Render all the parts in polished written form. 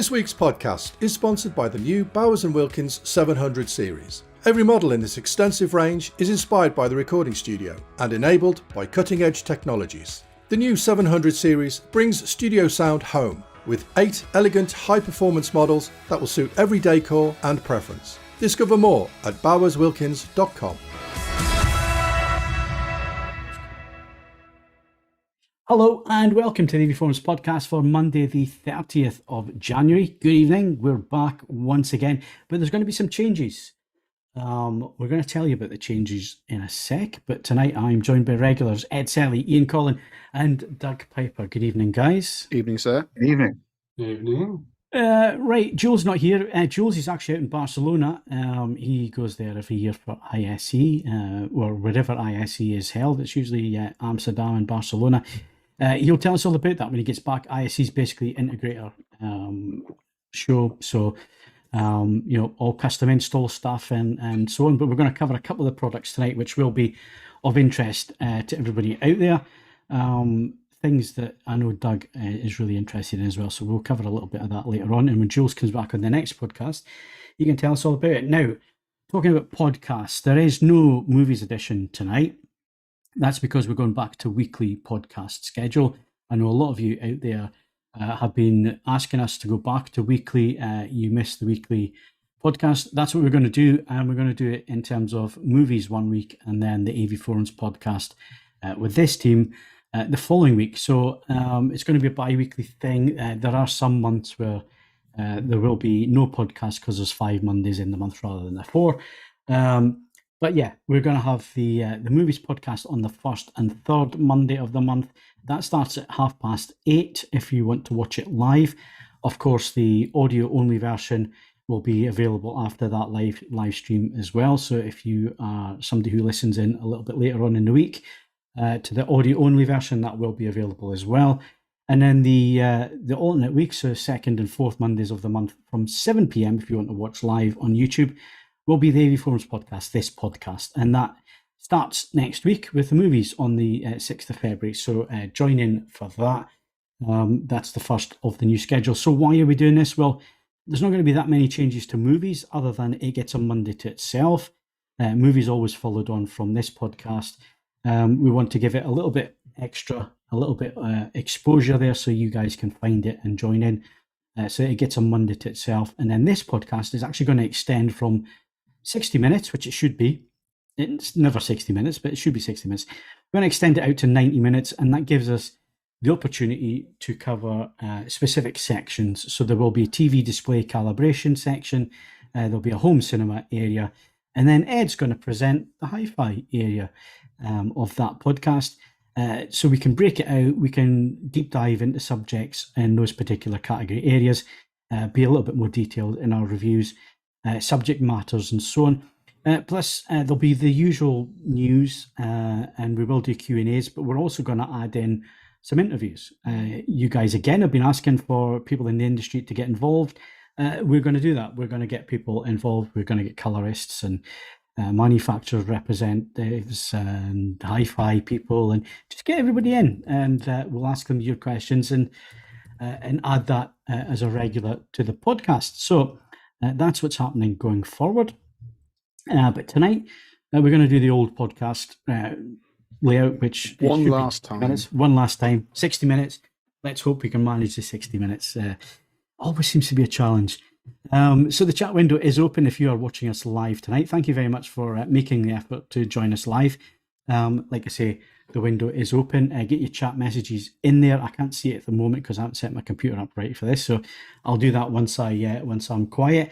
This week's podcast is sponsored by the new Bowers & Wilkins 700 series. Every model in this extensive range is inspired by the recording studio and enabled by cutting-edge technologies. The new 700 series brings studio sound home with 8 elegant high-performance models that will suit every decor and preference. Discover more at bowerswilkins.com. Hello and welcome to the AV Forums podcast for Monday the 30th of January. Good evening, we're back once again, but there's going to be some changes. We're going to tell you about the changes in a sec, but tonight I'm joined by regulars Ed Selly, Ian Collin and Doug Piper. Good evening, guys. Evening, sir. Good evening. Good evening. Right, Jules not here. Jules is actually out in Barcelona. He goes there every year for ISE, or wherever ISE is held. It's usually Amsterdam and Barcelona. He'll tell us all about that when he gets back. ISE is basically integrator show, so all custom install stuff and so on. But we're going to cover a couple of the products tonight, which will be of interest to everybody out there. Things that I know Doug is really interested in as well. So we'll cover a little bit of that later on. And when Jules comes back on the next podcast, you can tell us all about it. Now, talking about podcasts, there is no movies edition tonight. That's because we're going back to weekly podcast schedule. I know a lot of you out there have been asking us to go back to weekly. You missed the weekly podcast. That's what we're going to do. And we're going to do it in terms of movies one week and then the AV Forums podcast with this team the following week. So it's going to be a bi-weekly thing. There are some months where there will be no podcast because there's 5 Mondays in the month rather than the 4. But yeah, we're going to have the movies podcast on the 1st and 3rd Monday of the month. That starts at 8:30 if you want to watch it live. Of course, the audio-only version will be available after that live stream as well. So if you are somebody who listens in a little bit later on in the week to the audio-only version, that will be available as well. And then the alternate weeks, so 2nd and 4th Mondays of the month from 7 p.m. if you want to watch live on YouTube, will be the AV Forums podcast, this podcast. And that starts next week with the movies on the 6th of February. So join in for that. That's the first of the new schedule. So why are we doing this? Well, there's not going to be that many changes to movies other than it gets a Monday to itself. Movies always followed on from this podcast. We want to give it a little bit extra, a little bit exposure there so you guys can find it and join in. So it gets a Monday to itself. And then this podcast is actually going to extend from 60 minutes, which it should be. It's never 60 minutes, but it should be 60 minutes. We're going to extend it out to 90 minutes, and that gives us the opportunity to cover specific sections. So there will be a TV display calibration section, there'll be a home cinema area, and then Ed's going to present the hi-fi area of that podcast. So we can break it out, we can deep dive into subjects in those particular category areas, be a little bit more detailed in our reviews, subject matters and so on. Plus, there'll be the usual news and we will do Q&As, but we're also going to add in some interviews. You guys, again, have been asking for people in the industry to get involved. We're going to do that. We're going to get people involved. We're going to get colorists and manufacturers representatives and hi-fi people and just get everybody in, and we'll ask them your questions and add that as a regular to the podcast. So that's what's happening going forward. But tonight we're going to do the old podcast layout, which one last time, 60 minutes. Let's hope we can manage the 60 minutes. Always seems to be a challenge. So the chat window is open if you are watching us live tonight. Thank you very much for making the effort to join us live. Like I say, the window is open. Get your chat messages in there. I can't see it at the moment because I haven't set my computer up right for this, so I'll do that once I'm quiet.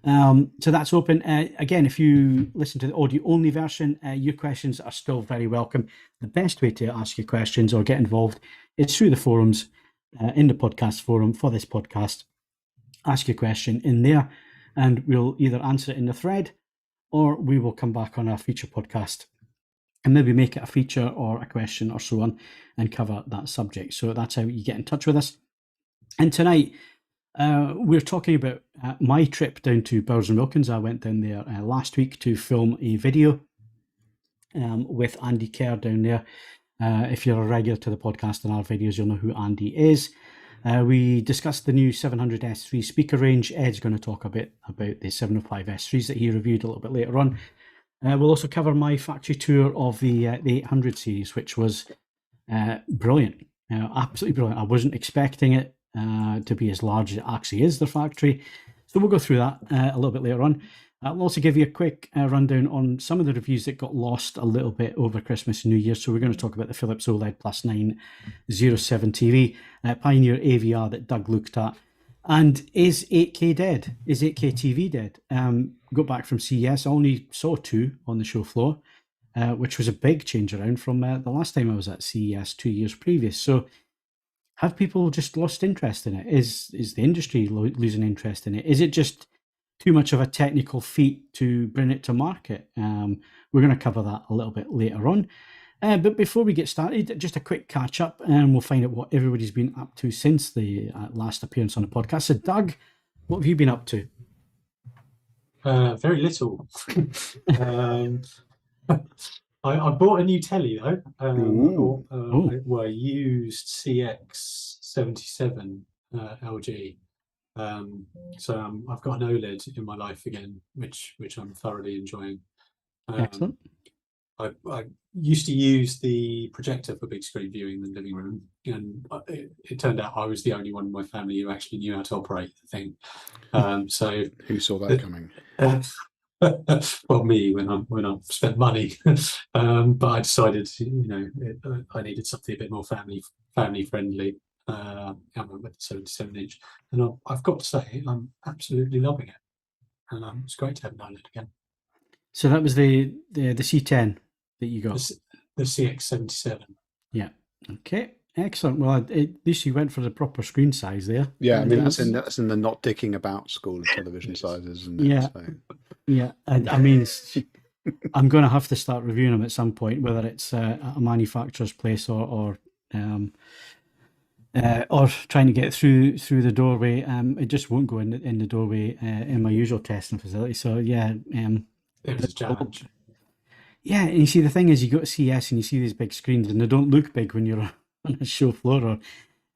So that's open. Again, if you listen to the audio only version, your questions are still very welcome. The best way to ask your questions or get involved is through the forums, in the podcast forum for this podcast. Ask your question in there and we'll either answer it in the thread or we will come back on a future podcast and maybe make it a feature or a question or so on and cover that subject. So that's how you get in touch with us. And tonight, we're talking about my trip down to Bowers & Wilkins. I went down there last week to film a video with Andy Kerr down there. If you're a regular to the podcast and our videos, you'll know who Andy is. We discussed the new 700S3 speaker range. Ed's going to talk a bit about the 705S3s that he reviewed a little bit later on. We'll also cover my factory tour of the 800 series, which was brilliant, absolutely brilliant. I wasn't expecting it to be as large as it actually is, the factory. So we'll go through that a little bit later on. I'll also give you a quick rundown on some of the reviews that got lost a little bit over Christmas and New Year. So we're going to talk about the Philips OLED Plus 907 TV, Pioneer AVR that Doug looked at. And is 8K dead? Is 8K TV dead? Got back from CES, I only saw 2 on the show floor, which was a big change around from the last time I was at CES 2 years previous. So have people just lost interest in it? Is the industry losing interest in it? Is it just too much of a technical feat to bring it to market? We're going to cover that a little bit later on. But before we get started, just a quick catch up, and we'll find out what everybody's been up to since the last appearance on the podcast. So, Doug, what have you been up to? Very little. I bought a new telly though. I used CX77 LG. So I've got an OLED in my life again, which I'm thoroughly enjoying. Excellent. I used to use the projector for big screen viewing in the living room, and it turned out I was the only one in my family who actually knew how to operate the thing. So who saw that coming? Well, me when I spent money, but I decided, I needed something a bit more family friendly. I went with the 77-inch, and I've got to say I'm absolutely loving it, and it's great to have an OLED again. So that was the C10 that you got. The CX77. Yeah. Okay. Excellent. Well, at least you went for the proper screen size there. Yeah, I mean that's in the not dicking about school of television sizes, isn't it? Yeah. So. Yeah, and I mean, I'm going to have to start reviewing them at some point, whether it's a manufacturer's place or trying to get through the doorway. It just won't go in the doorway in my usual testing facility. So yeah, it was a challenge. Yeah, and you see, the thing is, you go to CES and you see these big screens, and they don't look big when you're on a show floor or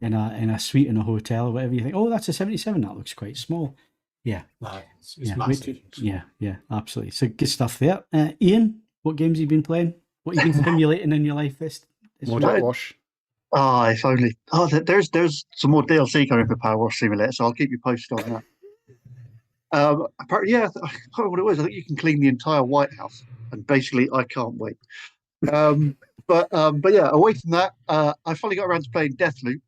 in a suite in a hotel or whatever. You think, oh, that's a 77. That looks quite small. Yeah. No, it's massive. Yeah, absolutely. So good stuff there. Ian, what games have you been playing? What have you been simulating in your life this Power Wash. If only. There's some more DLC coming for Power Wash Simulator, so I'll keep you posted on that. Apparently, I can't remember what it was. I think you can clean the entire White House, and basically, I can't wait. But yeah, away from that, I finally got around to playing Deathloop,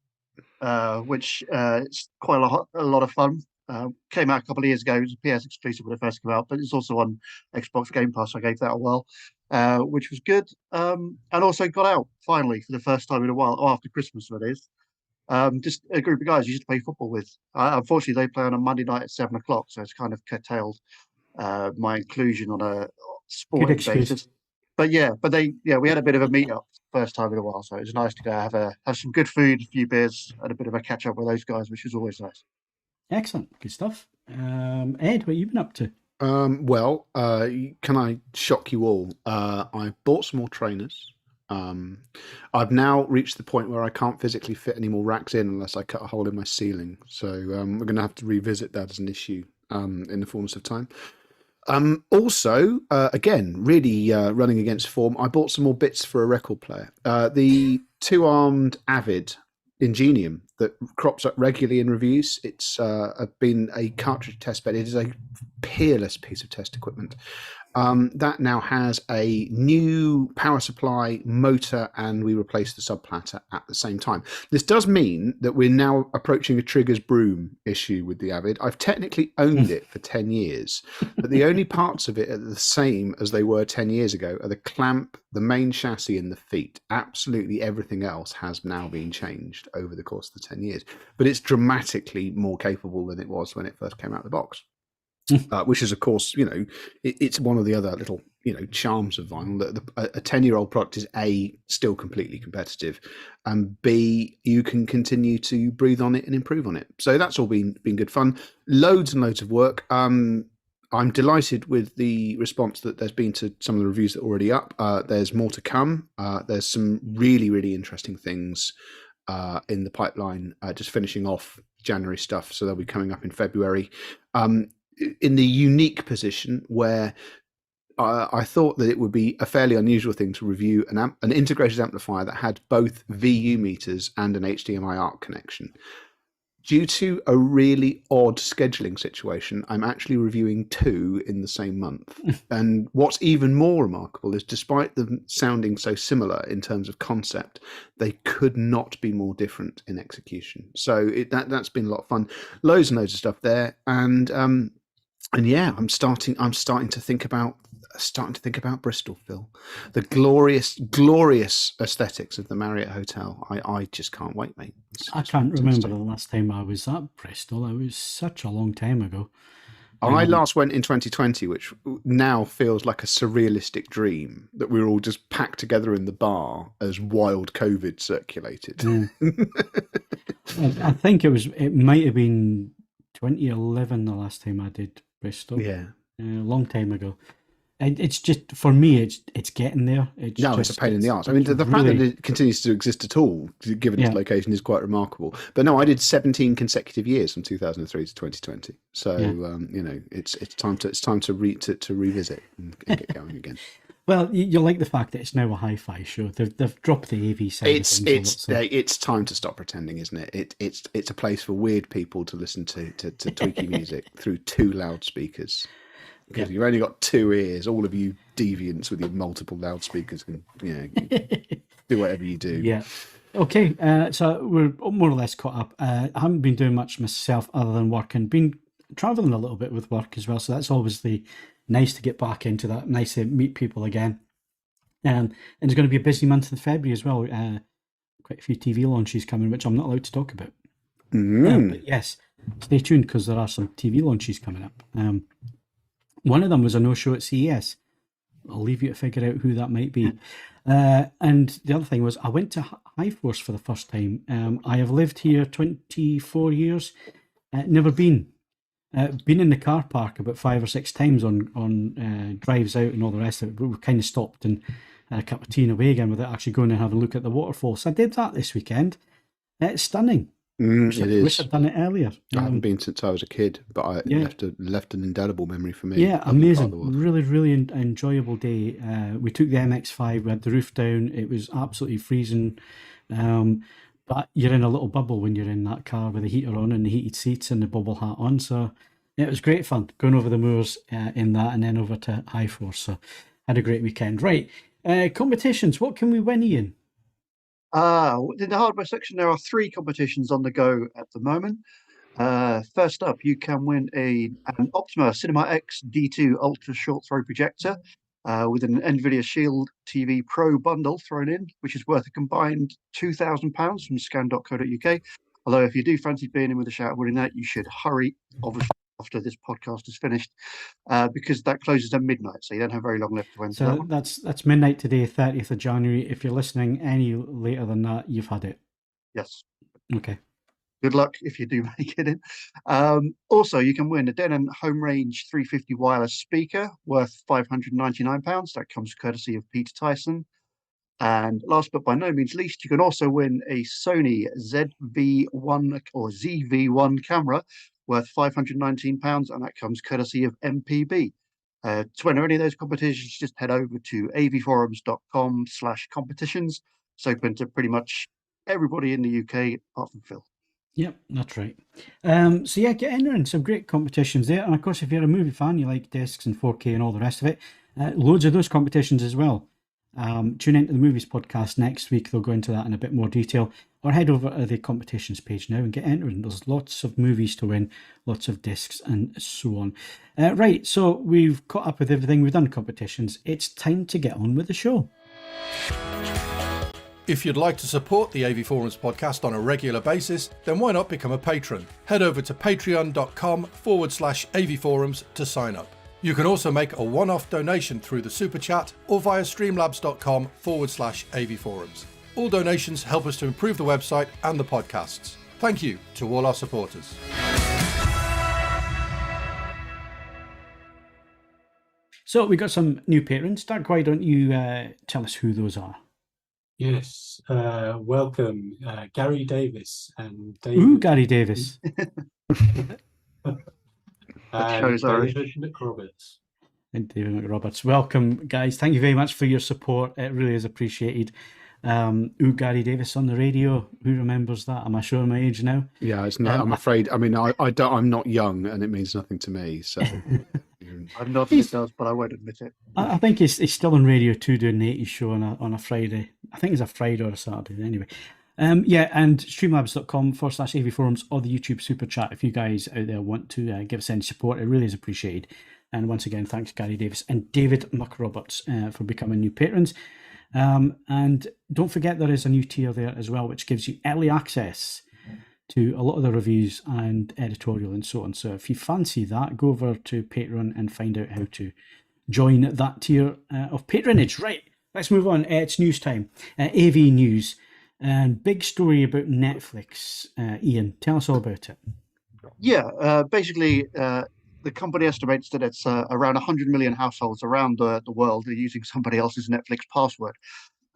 which is quite a lot of fun. Came out a couple of years ago. It was a PS exclusive when it first came out, but it's also on Xbox Game Pass. So I gave that a whirl, which was good. And also got out finally for the first time in a while, after Christmas, that is. Just a group of guys you used to play football with. Unfortunately, they play on a Monday night at 7:00, so it's kind of curtailed my inclusion on a sporting basis. But we had a bit of a meet up first time in a while, so it was nice to go have some good food, a few beers, and a bit of a catch up with those guys, which was always nice. Excellent, good stuff. Ed, what have you been up to? Can I shock you all? I bought some more trainers. I've now reached the point where I can't physically fit any more racks in unless I cut a hole in my ceiling. So we're going to have to revisit that as an issue in the fullness of time. Also, again, really running against form, I bought some more bits for a record player. The two-armed Avid Ingenium that crops up regularly in reviews. It's been a cartridge test bed. It is a peerless piece of test equipment. That now has a new power supply, motor, and we replaced the subplatter at the same time. This does mean that we're now approaching a Trigger's broom issue with the Avid. I've technically owned it for 10 years, but the only parts of it are the same as they were 10 years ago are the clamp, the main chassis, and the feet. Absolutely everything else has now been changed over the course of the 10 years, but it's dramatically more capable than it was when it first came out of the box. Which is, of course, it's one of the other little, charms of vinyl. That a 10-year-old product is A, still completely competitive, and B, you can continue to breathe on it and improve on it. So that's all been good fun. Loads and loads of work. I'm delighted with the response that there's been to some of the reviews that are already up. There's more to come. There's some really, really interesting things in the pipeline, just finishing off January stuff, so they'll be coming up in February. In the unique position where I thought that it would be a fairly unusual thing to review an integrated amplifier that had both VU meters and an HDMI ARC connection. Due to a really odd scheduling situation, I'm actually reviewing 2 in the same month. And what's even more remarkable is, despite them sounding so similar in terms of concept, they could not be more different in execution. So that's been a lot of fun. Loads and loads of stuff there, and yeah, I'm starting to think about Bristol, Phil. The glorious aesthetics of the Marriott Hotel. I just can't wait, mate. I can't remember the last time I was at Bristol. It was such a long time ago. I last went in 2020, which now feels like a surrealistic dream that we were all just packed together in the bar as wild COVID circulated. I think it might have been 2011 the last time I did Bristol. Yeah, a long time ago. It's just, for me, it's getting there. It's a pain in the arse. I mean, the fact that it continues to exist at all, given its location, is quite remarkable. But no, I did 17 consecutive years from 2003 to 2020. So it's time to revisit and get going again. Well, you like the fact that it's now a hi-fi show. They've dropped the AV side. It's time to stop pretending, isn't it? It's a place for weird people to listen to tweaky music through 2 loudspeakers. Because you've only got 2 ears, all of you deviants with your multiple loudspeakers can do whatever you do. Yeah. Okay, so we're more or less caught up. I haven't been doing much myself other than work, and been travelling a little bit with work as well. So that's obviously nice to get back into that. Nice to meet people again. And it's going to be a busy month in February as well. Quite a few TV launches coming, which I'm not allowed to talk about. But yes, stay tuned because there are some TV launches coming up. One of them was a no-show at CES. I'll leave you to figure out who that might be. And the other thing was, I went to Highforce for the first time. I have lived here 24 years. Never been. Been in the car park about 5 or 6 times on drives out and all the rest of it, but we've kind of stopped and had a cup of tea and away again without actually going and having a look at the waterfall. So I did that this weekend. It's stunning. It is. Wish I'd done it earlier. I haven't been since I was a kid, but it left an indelible memory for me. Yeah, amazing. Really, really enjoyable day. We took the MX-5, we had the roof down. It was absolutely freezing. But you're in a little bubble when you're in that car with the heater on and the heated seats and the bubble hat on. So it was great fun going over the moors in that, and then over to Highforce. So had a great weekend. Right, competitions. What can we win, Ian? In the hardware section, there are 3 competitions on the go at the moment. First up, you can win an Optima Cinema X D2 Ultra Short Throw projector with an NVIDIA Shield TV Pro bundle thrown in, which is worth a combined £2,000 from scan.co.uk. Although if you do fancy being in with a shout winning that, you should hurry, obviously, after this podcast is finished, because that closes at midnight, so you don't have very long left to enter. So that's midnight today, 30th of January. If you're listening any later than that, you've had it. Yes. Okay. Good luck if you do make it in. Also, you can win a Denon Home Range 350 wireless speaker worth £599. That comes courtesy of Peter Tyson. And last but by no means least, you can also win a Sony ZV-1 or ZV-1 camera worth £519, and that comes courtesy of MPB. To enter any of those competitions, just head over to avforums.com/competitions. It's open to pretty much everybody in the UK apart from Phil. Yep, that's right. So yeah, get entering some great competitions there. And of course, if you're a movie fan, you like discs and 4K and all the rest of it, loads of those competitions as well. Tune into the Movies podcast next week. They'll go into that in a bit more detail. Or head over to the competitions page now and get entering. There's lots of movies to win, lots of discs and so on. Right, so we've caught up with everything. We've done competitions. It's time to get on with the show. If you'd like to support the AV Forums podcast on a regular basis, then why not become a patron? Head over to patreon.com/AV Forums to sign up. You can also make a one-off donation through the Super Chat or via streamlabs.com/AV Forums. All donations help us to improve the website and the podcasts. Thank you to all our supporters. So we got some new patrons. Doug, why don't you tell us who those are? Yes, welcome, Gary Davis and Ooh, David, Gary Davis. That shows our David McRoberts. And David McRoberts. Welcome, guys. Thank you very much for your support. It really is appreciated. Ooh, Gary Davis on the radio. Who remembers that? Am I showing my age now? Yeah, it's not. I'm afraid. I mean, I don't. I'm not young, and it means nothing to me. So I'm not it does, but I won't admit it. I think he's still on Radio 2 doing the 80s show on a Friday. I think it's a Friday or a Saturday anyway. Yeah, and streamlabs.com/AV Forums or the YouTube Super Chat if you guys out there want to give us any support. It really is appreciated. And once again, thanks Gary Davis and David McRoberts for becoming new patrons. And don't forget there is a new tier there as well, which gives you early access to a lot of the reviews and editorial and so on. So if you fancy that, go over to Patreon and find out how to join that tier of patronage. Right, let's move on. It's news time. AV News. And big story about Netflix. Ian, tell us all about it. Yeah, basically, the company estimates that it's around 100 million households around the world are using somebody else's Netflix password.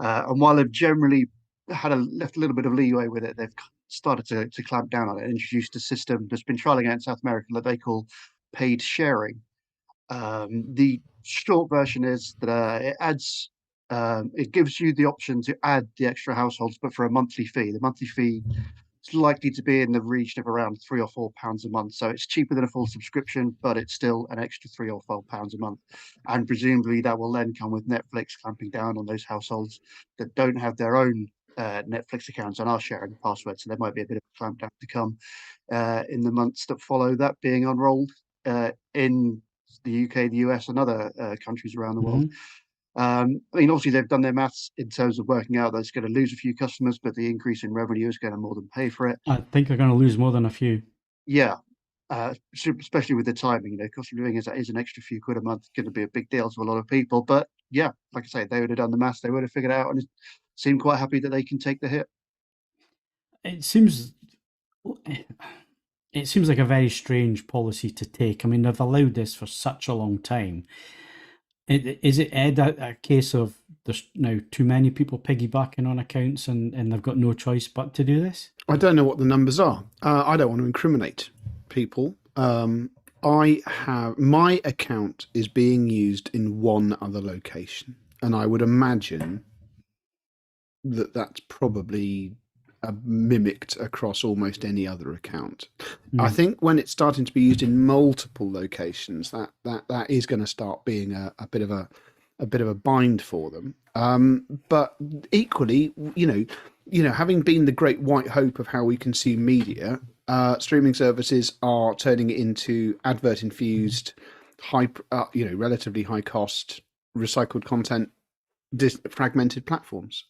And while they've generally left a little bit of leeway with it, they've started to clamp down on it and introduced a system that's been trialing out in South America that they call paid sharing. The short version is that it gives you the option to add the extra households, but for a monthly fee. The monthly fee is likely to be in the region of around £3 or £4 a month. So it's cheaper than a full subscription, but it's still an extra £3 or £4 a month. And presumably that will then come with Netflix clamping down on those households that don't have their own Netflix accounts and are sharing the password. So there might be a bit of a clampdown to come in the months that follow that being unrolled in the UK, the US, and other countries around the world. I mean, obviously, they've done their maths in terms of working out that it's going to lose a few customers, but the increase in revenue is going to more than pay for it. I think they're going to lose more than a few. Yeah, especially with the timing. You know, cost of living is an extra few quid a month going to be a big deal to a lot of people. But yeah, like I say, they would have done the maths, they would have figured it out, and seem quite happy that they can take the hit. It seems like a very strange policy to take. I mean, they've allowed this for such a long time. Is it, Ed, a case of there's now too many people piggybacking on accounts and they've got no choice but to do this? I don't know what the numbers are. I don't want to incriminate people. My account is being used in one other location, and I would imagine that that's probably mimicked across almost any other account. I think when it's starting to be used in multiple locations, that is going to start being a bit of a bind for them. But equally, you know, having been the great white hope of how we consume media, streaming services are turning it into advert infused, relatively high cost, recycled content, fragmented platforms.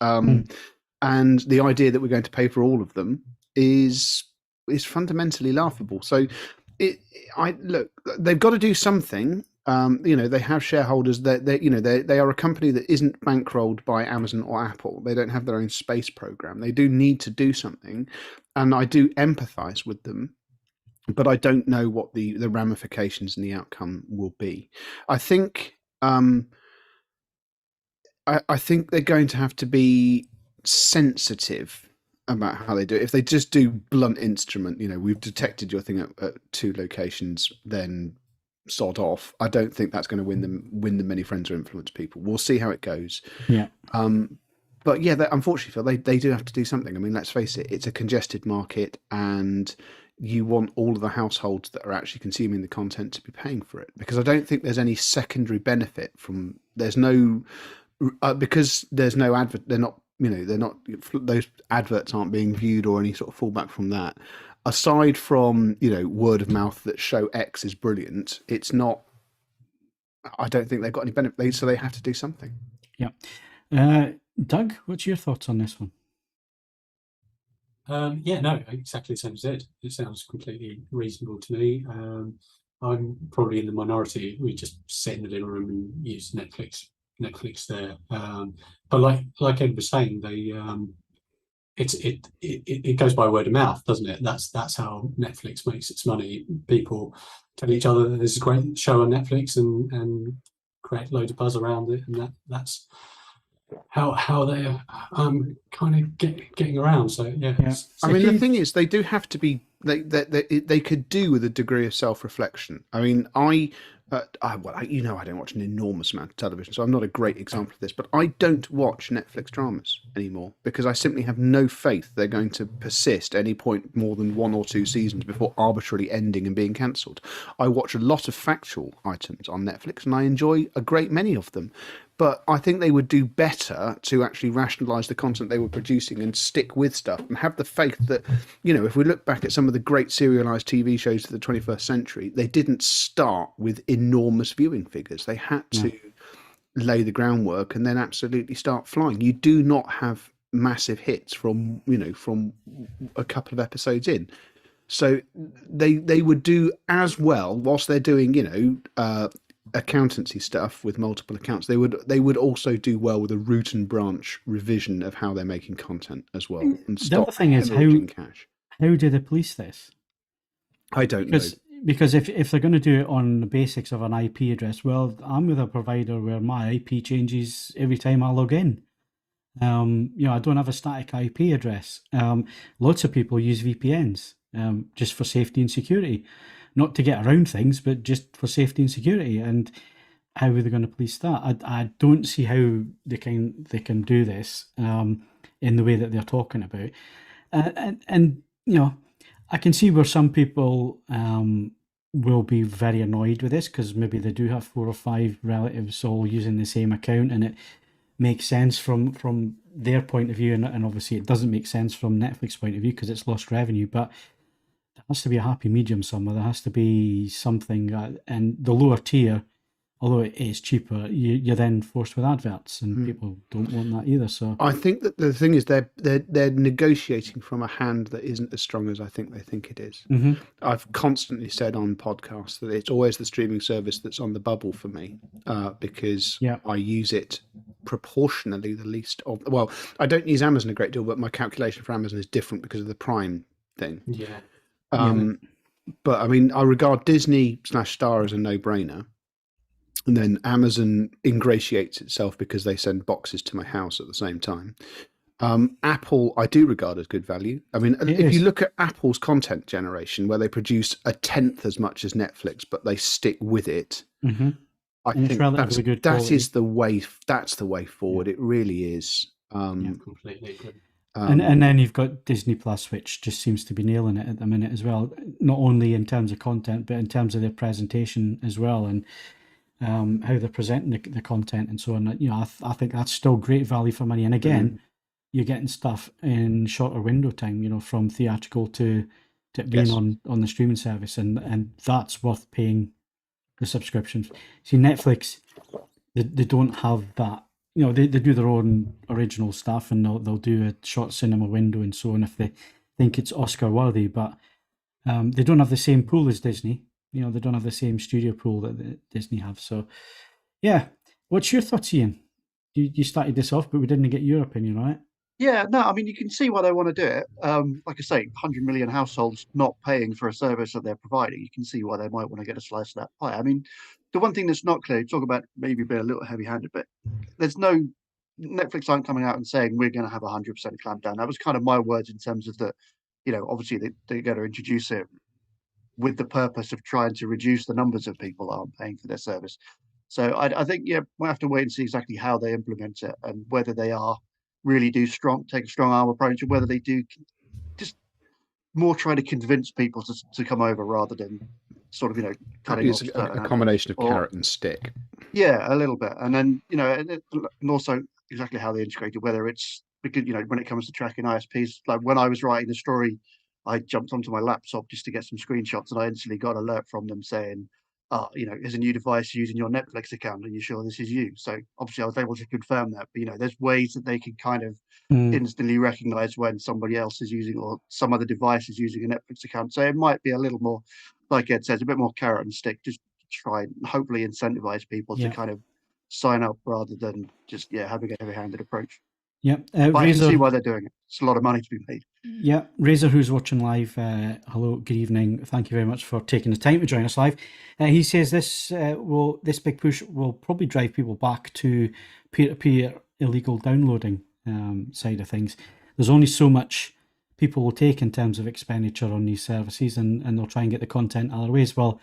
And the idea that we're going to pay for all of them is fundamentally laughable. So, look, they've got to do something. They have shareholders. They are a company that isn't bankrolled by Amazon or Apple. They don't have their own space program. They do need to do something, and I do empathise with them. But I don't know what the ramifications and the outcome will be. I think I think they're going to have to be sensitive about how they do it. If they just do blunt instrument, we've detected your thing at 2 locations, then sod off. I don't think that's going to win them many friends or influence people. We'll see how it goes. Yeah. But yeah, unfortunately, Phil, they do have to do something. I mean, let's face it, it's a congested market, and you want all of the households that are actually consuming the content to be paying for it, because I don't think there's any secondary benefit from because there's no advert. They're not those adverts aren't being viewed or any sort of fallback from that. Aside from word of mouth that show X is brilliant, it's not. I don't think they've got any benefit, so they have to do something. Yeah, Doug, what's your thoughts on this one? Exactly the same as Ed. It sounds completely reasonable to me. I'm probably in the minority. We just sit in the living room and use Netflix there. But like Ed was saying, it goes by word of mouth, doesn't it? That's how Netflix makes its money. People tell each other there's a great show on Netflix and create a load of buzz around it, and that's how they're kind of getting around. So yeah, Yeah. I mean, the thing is, they do have to be. They could do with a degree of self-reflection. I mean, you know, I don't watch an enormous amount of television, so I'm not a great example of this. But I don't watch Netflix dramas anymore because I simply have no faith they're going to persist at any point more than 1 or 2 seasons before arbitrarily ending and being cancelled. I watch a lot of factual items on Netflix, and I enjoy a great many of them. But I think they would do better to actually rationalise the content they were producing and stick with stuff and have the faith that, you know, if we look back at some of the great serialised TV shows of the 21st century, they didn't start with enormous viewing figures. They had to lay the groundwork and then absolutely start flying. You do not have massive hits from, you know, from a couple of episodes in. So they would do as well whilst they're doing, you know, accountancy stuff with multiple accounts. They would also do well with a root and branch revision of how they're making content as well. And The other thing is how do they police this? I don't know. Because if they're going to do it on the basics of an IP address, well, I'm with a provider where my IP changes every time I log in. You know, I don't have a static IP address. Lots of people use VPNs just for safety and security, not to get around things, but just for safety and security. And how are they going to police that? I don't see how they can do this in the way that they're talking about. And you know, I can see where some people will be very annoyed with this because maybe they do have 4 or 5 relatives all using the same account, and it makes sense from their point of view, and obviously it doesn't make sense from Netflix point of view because it's lost revenue. But there has to be a happy medium somewhere. There has to be something, and the lower tier, although it is cheaper, you're then forced with adverts, and people don't want that either. So I think that the thing is they're negotiating from a hand that isn't as strong as I think they think it is. I've constantly said on podcasts that it's always the streaming service that's on the bubble for me because I use it proportionally the least of. Well, I don't use Amazon a great deal, but my calculation for Amazon is different because of the Prime thing. But I mean, I regard Disney/Star as a no-brainer. And then Amazon ingratiates itself because they send boxes to my house at the same time. Apple, I do regard as good value. I mean, if you look at Apple's content generation, where they produce 1/10 as much as Netflix, but they stick with it, I think that is the way. That's the way forward. It really is. Completely agree. And then you've got Disney Plus, which just seems to be nailing it at the minute as well. Not only in terms of content, but in terms of their presentation as well, and how they're presenting the content and so on. You know, I think that's still great value for money. And again, you're getting stuff in shorter window time. You know, from theatrical to being on the streaming service, and that's worth paying the subscription. See, Netflix, they don't have that. You know, they do their own original stuff, and they'll do a short cinema window and so on if they think it's Oscar worthy. But they don't have the same pool as Disney. You know, they don't have the same studio pool that Disney have. So, yeah. What's your thoughts, Ian? You started this off, but we didn't get your opinion on it. Yeah, no, I mean, you can see why they want to do it. Like I say, 100 million households not paying for a service that they're providing. You can see why they might want to get a slice of that pie. I mean, the one thing that's not clear, talk about maybe being a little heavy-handed, but there's no Netflix aren't coming out and saying we're going to have 100% clampdown. That was kind of my words in terms of you know, obviously they're going to introduce it with the purpose of trying to reduce the numbers of people that aren't paying for their service. So I think, we'll have to wait and see exactly how they implement it and whether they really do take a strong arm approach, and whether they do just more try to convince people to come over rather than sort of, cutting off a combination of carrot and stick. Yeah, a little bit. And then, and also exactly how they integrate it, whether it's because, when it comes to tracking ISPs, like when I was writing the story, I jumped onto my laptop just to get some screenshots, and I instantly got an alert from them saying, is a new device using your Netflix account? Are you sure this is you? So obviously I was able to confirm that, but there's ways that they can kind of instantly recognize when somebody else is using, or some other device is using a Netflix account. So it might be a little more, like Ed says, a bit more carrot and stick, just try and hopefully incentivize people to kind of sign up rather than just, having a heavy-handed approach. Yeah, but I can see why they're doing it. It's a lot of money to be made. Yeah, Razor, who's watching live, hello, good evening. Thank you very much for taking the time to join us live. He says this big push will probably drive people back to peer-to-peer illegal downloading side of things. There's only so much people will take in terms of expenditure on these services, and they'll try and get the content other ways. Well,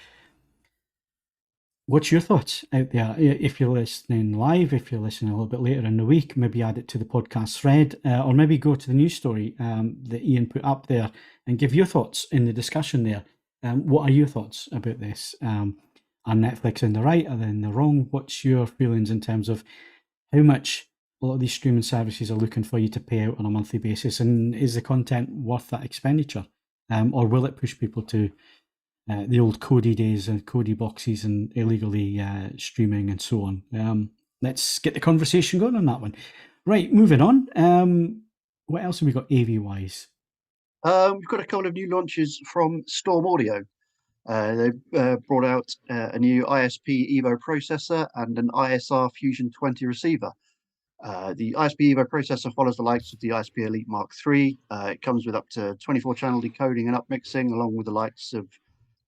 what's your thoughts out there? If you're listening live, if you're listening a little bit later in the week, maybe add it to the podcast thread, or maybe go to the news story that Ian put up there and give your thoughts in the discussion there. What are your thoughts about this? Are Netflix in the right? Are they in the wrong? What's your feelings in terms of how much a lot of these streaming services are looking for you to pay out on a monthly basis? And is the content worth that expenditure? Or will it push people to the old Kodi days and Kodi boxes and illegally streaming and so on? Let's get the conversation going on that one. Right, moving on. What else have we got AV-wise? We've got a couple of new launches from Storm Audio. They've brought out a new ISP Evo processor and an ISR Fusion 20 receiver. The ISP Evo processor follows the likes of the ISP Elite Mark III. It comes with up to 24-channel decoding and upmixing, along with the likes of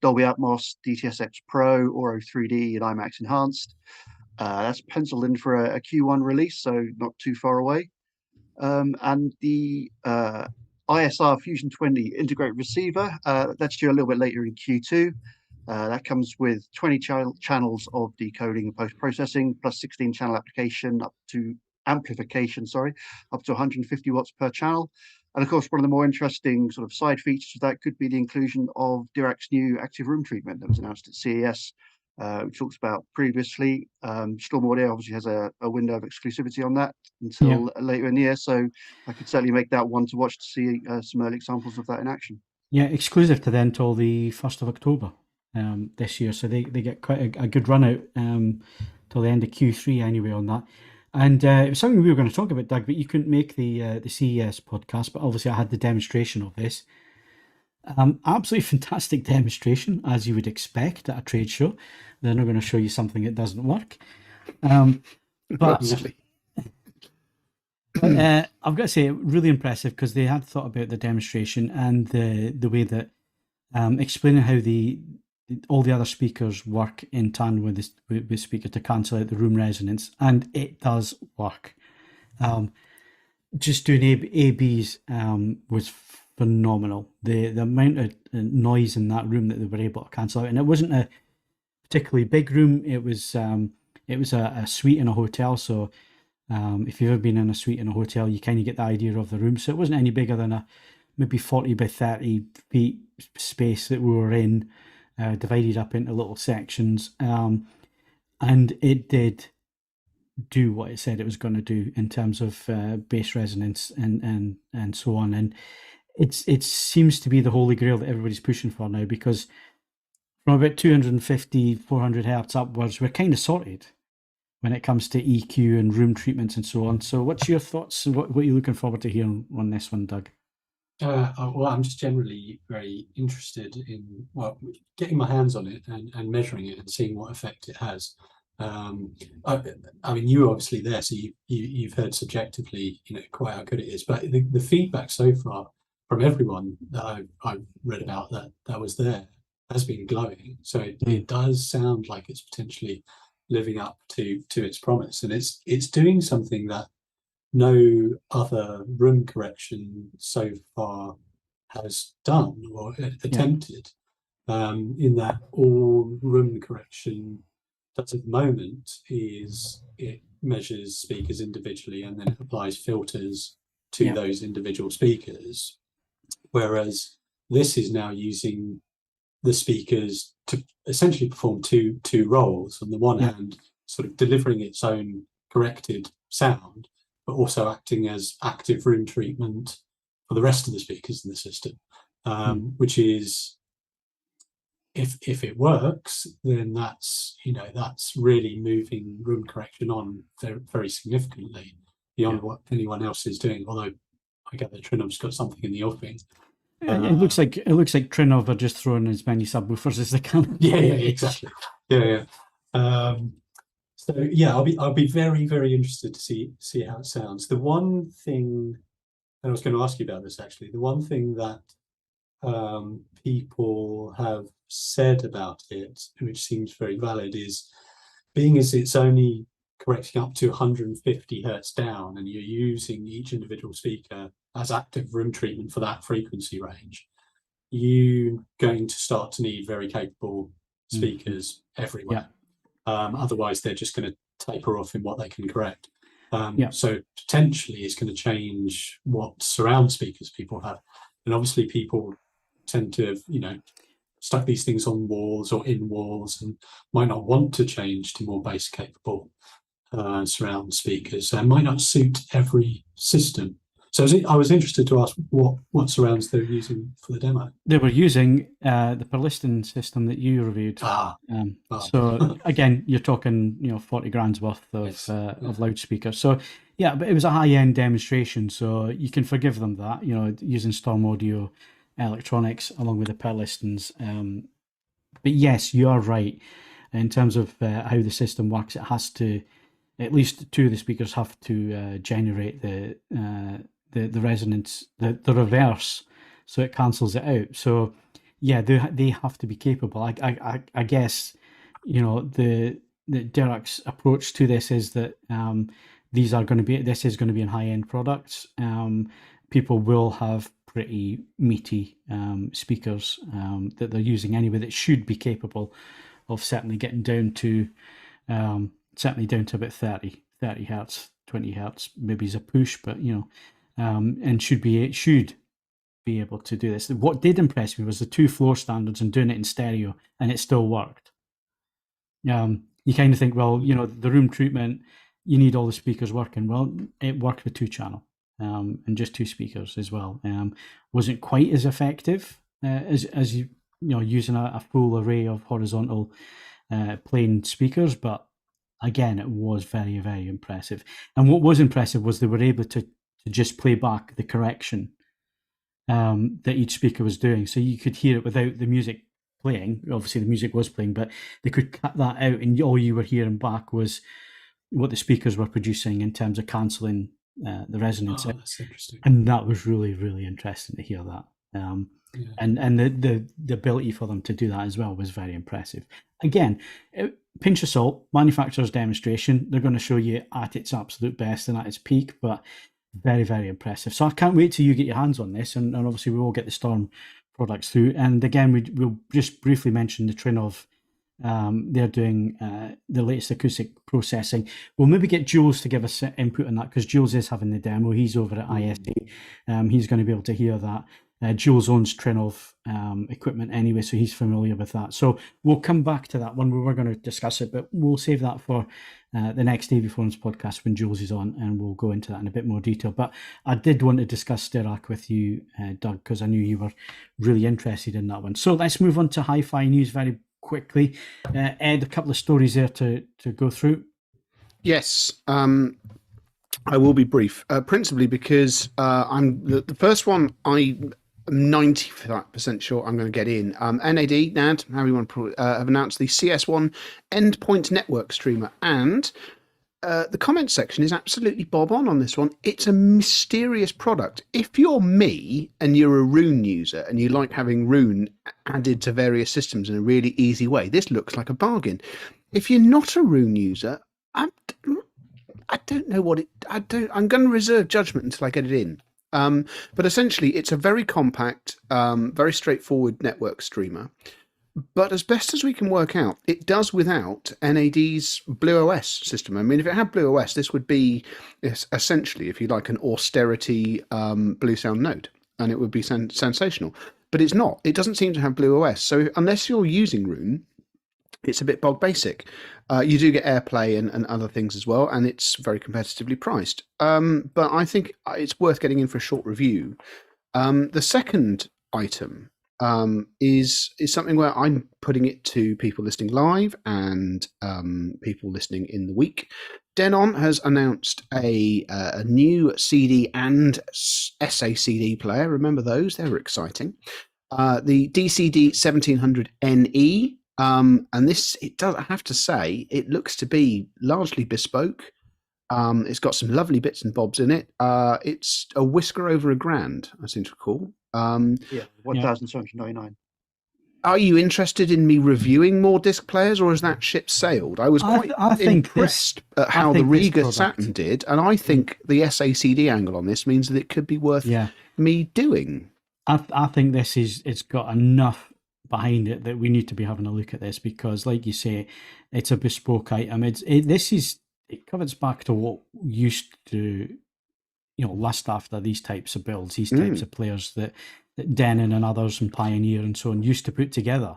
Dolby Atmos, DTS:X Pro, Auro 3D, and IMAX Enhanced. That's penciled in for a Q1 release, so not too far away. And the ISR Fusion 20 integrated receiver, that's due a little bit later in Q2. That comes with 20 channels of decoding and post-processing, plus 16-channel amplification up to 150 watts per channel. And of course, one of the more interesting sort of side features of that could be the inclusion of Dirac's new active room treatment that was announced at CES, we talked about previously. Storm Audio obviously has a window of exclusivity on that until later in the year, so I could certainly make that one to watch to see some early examples of that in action. Yeah, exclusive to then till the 1st of October this year, so they get quite a good run out till the end of Q3 anyway on that. And it was something we were going to talk about, Doug, but you couldn't make the CES podcast, but obviously I had the demonstration of this. Absolutely fantastic demonstration, as you would expect at a trade show. They're not going to show you something that doesn't work. But I've got to say, really impressive, because they had thought about the demonstration and the way that explaining how all the other speakers work in tandem with the speaker to cancel out the room resonance, and it does work. Just doing ABs was phenomenal. The amount of noise in that room that they were able to cancel out, and it wasn't a particularly big room. It was a suite in a hotel. So if you've ever been in a suite in a hotel, you kind of get the idea of the room. So it wasn't any bigger than a maybe 40 by 30 feet space that we were in, divided up into little sections, and it did do what it said it was going to do in terms of bass resonance and so on. And it seems to be the holy grail that everybody's pushing for now, because from about 250, 400 hertz upwards, we're kind of sorted when it comes to EQ and room treatments and so on. So what's your thoughts? What are you looking forward to hearing on this one, Doug? Well, I'm just generally very interested in getting my hands on it and measuring it and seeing what effect it has. I mean, you were obviously there, so you've heard subjectively, quite how good it is. But the feedback so far from everyone that I've read about that was there has been glowing. So it does sound like it's potentially living up to its promise, and it's doing something that no other room correction so far has done or attempted. In that all room correction does at the moment is it measures speakers individually and then it applies filters to those individual speakers, whereas this is now using the speakers to essentially perform two roles. On the one hand, sort of delivering its own corrected sound, but also acting as active room treatment for the rest of the speakers in the system, which is, if it works, then that's really moving room correction on very, very significantly beyond what anyone else is doing. Although I gather Trinov's got something in the offing. It looks like Trinov are just throwing as many subwoofers as they can. Yeah, exactly. Yeah. So yeah, I'll be very, very interested to see how it sounds. The one thing, and I was going to ask you about this actually, the one thing that people have said about it, which seems very valid, is being as it's only correcting up to 150 hertz down, and you're using each individual speaker as active room treatment for that frequency range, you're going to start to need very capable speakers everywhere. Otherwise, they're just going to taper off in what they can correct. So potentially it's going to change what surround speakers people have. And obviously people tend to have, stuck these things on walls or in walls and might not want to change to more bass capable surround speakers. So it might not suit every system. So I was interested to ask what surrounds they're using for the demo. They were using the Perliston system that you reviewed. So again, you're talking 40 grand's worth of loudspeakers. So yeah, but it was a high-end demonstration, so you can forgive them that, using Storm Audio electronics along with the Perlistons. But yes, you are right in terms of how the system works. It has to, at least two of the speakers have to generate the resonance, the reverse, so it cancels it out. So yeah, they have to be capable. I guess the Derek's approach to this is that this is going to be in high-end products. People will have pretty meaty speakers that they're using anyway that should be capable of certainly getting down to about 30 hertz, 20 hertz maybe is a push, but and should be able to do this. What did impress me was the 2 floor standards and doing it in stereo, and it still worked. You kind of think, well, the room treatment, you need all the speakers working. Well, it worked with 2-channel and just 2 speakers as well. Wasn't quite as effective as using a full array of horizontal plain speakers, but again, it was very, very impressive. And what was impressive was they were able to just play back the correction that each speaker was doing. So you could hear it without the music playing. Obviously, the music was playing, but they could cut that out, and all you were hearing back was what the speakers were producing in terms of cancelling the resonance. That's interesting. And that was really, really interesting to hear that. And the ability for them to do that as well was very impressive. Again, pinch of salt, manufacturer's demonstration. They're going to show you at its absolute best and at its peak, but very, very impressive. So I can't wait till you get your hands on this, and obviously we will get the Storm products through. And again, we'll just briefly mention the Trinnov. They're doing the latest acoustic processing. We'll maybe get Jules to give us input on that, because Jules is having the demo. He's over at ISE. He's going to be able to hear that. Jules owns Trinnov equipment anyway, so he's familiar with that. So we'll come back to that one. We were going to discuss it, but we'll save that for the next AV Forums podcast when Jules is on, and we'll go into that in a bit more detail. But I did want to discuss Dirac with you, Doug, because I knew you were really interested in that one. So let's move on to hi-fi news very quickly. Ed, a couple of stories there to go through. Yes, I will be brief, principally because I'm the first one. I'm 95% sure I'm going to get in. NAD, how you want to have announced the CS1 endpoint network streamer, and the comment section is absolutely bob on this one. It's a mysterious product. If you're me and you're a Roon user and you like having Roon added to various systems in a really easy way, this looks like a bargain. If you're not a Roon user, I don't know what it. I'm going to reserve judgment until I get it in. But essentially, it's a very compact, very straightforward network streamer. But as best as we can work out, it does without NAD's BlueOS system. I mean, if it had BlueOS, this would be essentially, if you like, an austerity Bluesound node, and it would be sensational. But it's not. It doesn't seem to have BlueOS. So unless you're using Roon, it's a bit bog basic. You do get AirPlay and other things as well, and it's very competitively priced. But I think it's worth getting in for a short review. The second item is something where I'm putting it to people listening live and people listening in the week. Denon has announced a new CD and SACD player. Remember those? They were exciting. The DCD 1700NE. And this, it does, I have to say, it looks to be largely bespoke. It's got some lovely bits and bobs in it. It's a whisker over $1,000, I seem to recall. Yeah, 1,799. are you interested in me reviewing more disc players, or has that ship sailed? I was quite I think impressed at how the think this Riga product- Saturn did, and I think the SACD angle on this means that it could be worth Yeah. me doing. I think it's got enough behind it that we need to be having a look at this, because, like you say, it's a bespoke item. It covers back to what used to, lust after these types of builds, these types of players that Denon and others and Pioneer and so on used to put together.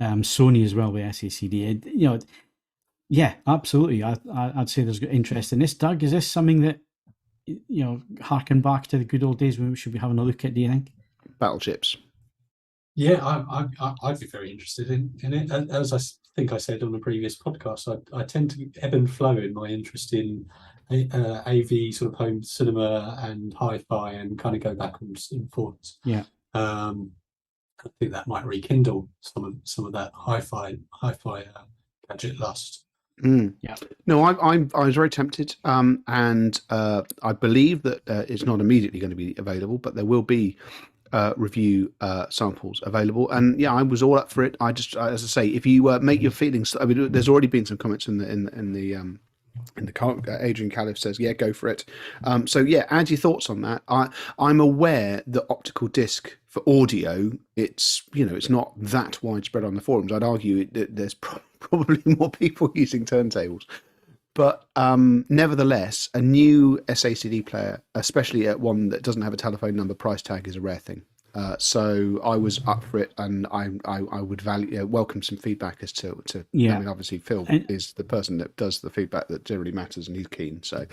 Sony as well with SACD. Yeah, absolutely. I'd say there's interest in this. Doug, is this something that, harken back to the good old days when we should be having a look at, do you think? Battleships. Yeah, I'd be very interested in it. As I think I said on the previous podcast, I tend to ebb and flow in my interest in AV, sort of home cinema and hi-fi, and kind of go backwards and forwards. Yeah. I think that might rekindle some of that hi-fi gadget lust. Yeah. No, I was very tempted, and I believe that it's not immediately going to be available, but there will be review samples available. And yeah, I was all up for it. I just, as I say, if you make your feelings, I mean, there's already been some comments in the Adrian Califf says, yeah, go for it. So yeah, add your thoughts on that. I'm aware that optical disc for audio, it's not that widespread on the forums. I'd argue there's probably more people using turntables. But nevertheless, a new SACD player, especially at one that doesn't have a telephone number price tag, is a rare thing. So I was up for it, and I would welcome some feedback as to. I mean, obviously Phil is the person that does the feedback that generally matters, and he's keen. So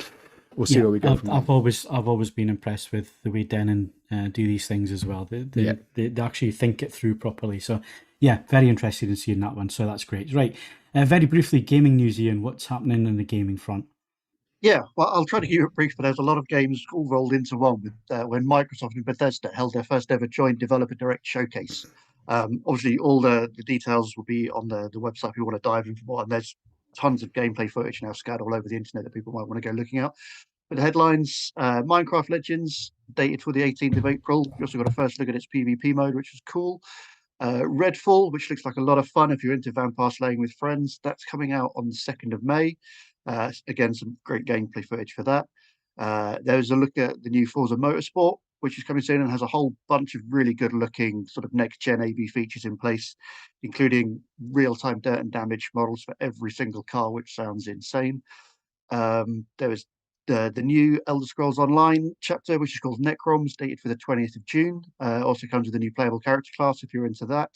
we'll see where we go from there. I've always been impressed with the way Denon do these things as well. They actually think it through properly. So yeah, very interested in seeing that one. So that's great. Right. Very briefly, gaming news, Ian. What's happening in the gaming front? Yeah, well, I'll try to keep it brief, but there's a lot of games all rolled into one with when Microsoft and Bethesda held their first ever joint developer direct showcase. Obviously, all the details will be on the website if you want to dive into more. And there's tons of gameplay footage now scattered all over the internet that people might want to go looking at. But the headlines: Minecraft Legends dated for the 18th of April. We also got a first look at its PvP mode, which was cool. Redfall, which looks like a lot of fun if you're into vampire slaying with friends. That's coming out on the 2nd of May. Again, some great gameplay footage for that. There's a look at the new Forza Motorsport, which is coming soon and has a whole bunch of really good looking sort of next gen AV features in place, including real-time dirt and damage models for every single car, which sounds insane. There is the new Elder Scrolls Online chapter, which is called Necroms, dated for the 20th of June. Also comes with a new playable character class if you're into that.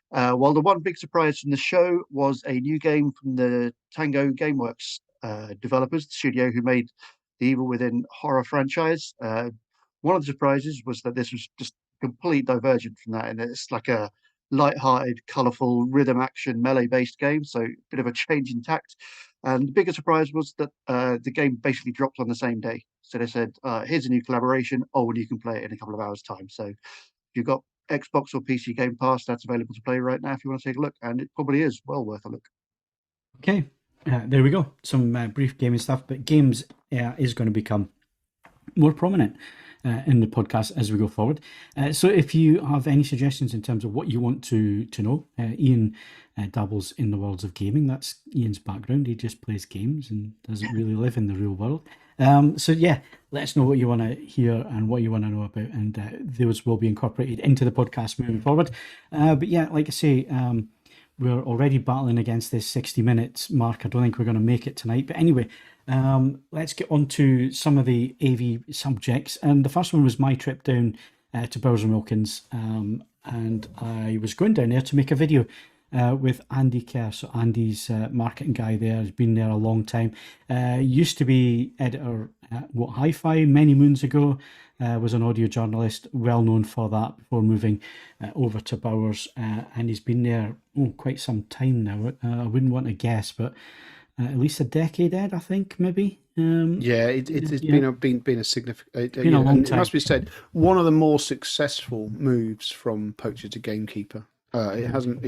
While the one big surprise from the show was a new game from the Tango Gameworks developers, the studio who made the Evil Within horror franchise. One of the surprises was that this was just complete divergent from that, and it's like a light-hearted, colourful, rhythm action, melee-based game, so a bit of a change in tact. And the bigger surprise was that the game basically dropped on the same day. So they said, here's a new collaboration. Oh, and you can play it in a couple of hours' time. So if you've got Xbox or PC Game Pass, that's available to play right now if you want to take a look. And it probably is well worth a look. Okay, there we go. Some brief gaming stuff, but games is going to become more prominent in the podcast as we go forward. So if you have any suggestions in terms of what you want to know, Ian dabbles in the worlds of gaming. That's Ian's background. He just plays games and doesn't really live in the real world. So yeah, let us know what you want to hear and what you want to know about, and those will be incorporated into the podcast moving forward. But yeah, like I say, we're already battling against this 60 minutes mark. I don't think we're going to make it tonight. But anyway, let's get on to some of the AV subjects. And the first one was my trip down to Bowers & Wilkins. And I was going down there to make a video with Andy Kerr. So Andy's marketing guy there, has been there a long time. Used to be editor at What Hi-Fi many moons ago. Was an audio journalist, well known for that before moving over to Bowers. And he's been there quite some time now. I wouldn't want to guess, but at least a decade, Ed, I think, maybe. It's been a significant. Been a long time. It must be said, one of the more successful moves from poacher to gamekeeper. It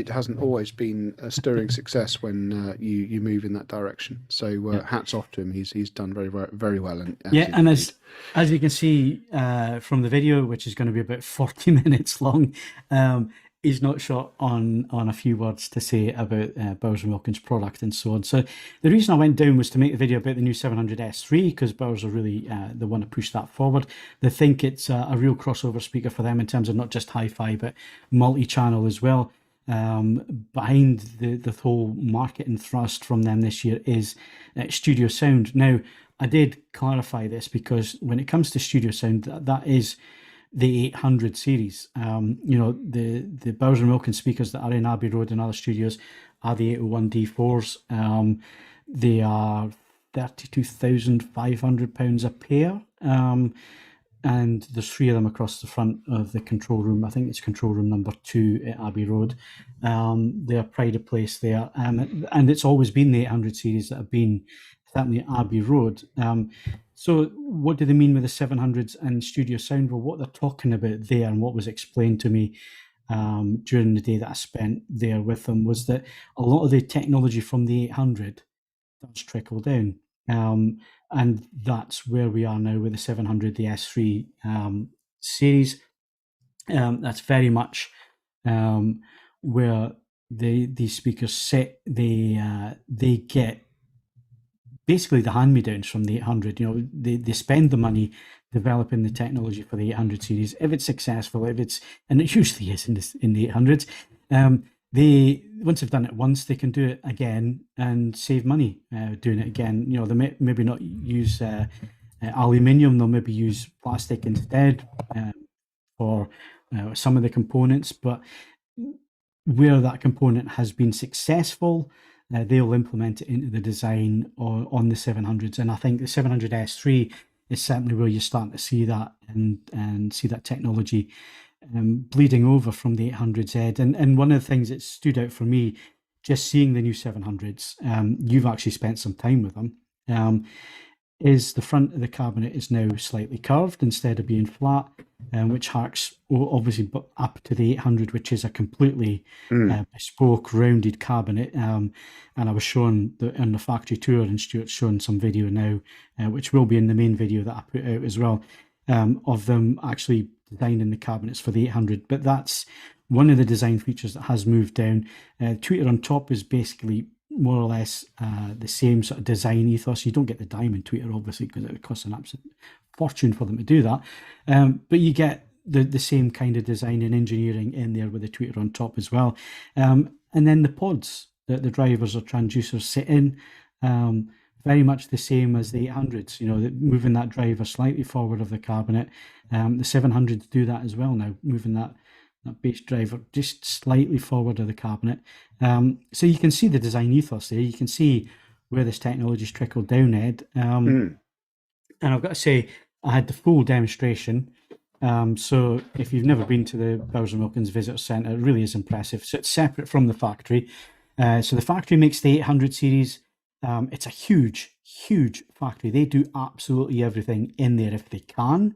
hasn't always been a stirring success when you move in that direction. So hats off to him. He's done very, very, very well. And as you can see from the video, which is going to be about 40 minutes long, he's not short on a few words to say about Bowers & Wilkins' product and so on. So the reason I went down was to make the video about the new 700S3, because Bowers are really the one to push that forward. They think it's a real crossover speaker for them in terms of not just hi-fi, but multi-channel as well. Behind the whole marketing thrust from them this year is studio sound. Now, I did clarify this because when it comes to studio sound, that is the 800 series. The Bowers & Wilkins speakers that are in Abbey Road and other studios are the 801D4s. They are £32,500 a pair. And there's 3 of them across the front of the control room. I think it's control room number 2 at Abbey Road. They're pride of place there. And it's always been the 800 series that have been certainly at Abbey Road. So what do they mean with the 700s and studio sound? Well, what they're talking about there and what was explained to me during the day that I spent there with them was that a lot of the technology from the 800 does trickle down. And that's where we are now with the 700, the S3 series. That's very much where these speakers sit. They get basically the hand-me-downs from the 800. They spend the money developing the technology for the 800 series. If it's successful, and it usually is in the 800s, once they've done it once, they can do it again and save money doing it again. They may maybe not use aluminium; they'll maybe use plastic instead for some of the components. But where that component has been successful, they'll implement it into the design on the 700s. And I think the 700S3 is certainly where you're starting to see that and see that technology bleeding over from the 800Z. And one of the things that stood out for me, just seeing the new 700s, you've actually spent some time with them, is the front of the cabinet is now slightly curved instead of being flat, which harks obviously up to the 800, which is a completely bespoke rounded cabinet. And I was shown on the factory tour, and Stuart's showing some video now, which will be in the main video that I put out as well, of them actually designing the cabinets for the 800. But that's one of the design features that has moved down. Tweeter on top is basically more or less the same sort of design ethos. You don't get the diamond tweeter, obviously, because it would cost an absolute fortune for them to do that. But you get the same kind of design and engineering in there with the tweeter on top as well. And then the pods that the drivers or transducers sit in, very much the same as the 800s, moving that driver slightly forward of the cabinet. The 700s do that as well now, moving that bass driver just slightly forward of the cabinet. So you can see the design ethos there. You can see where this technology's trickled down, Ed. And I've got to say, I had the full demonstration. So if you've never been to the Bowers & Wilkins Visitor Centre, it really is impressive. So it's separate from the factory. So the factory makes the 800 series. It's a huge, huge factory. They do absolutely everything in there if they can.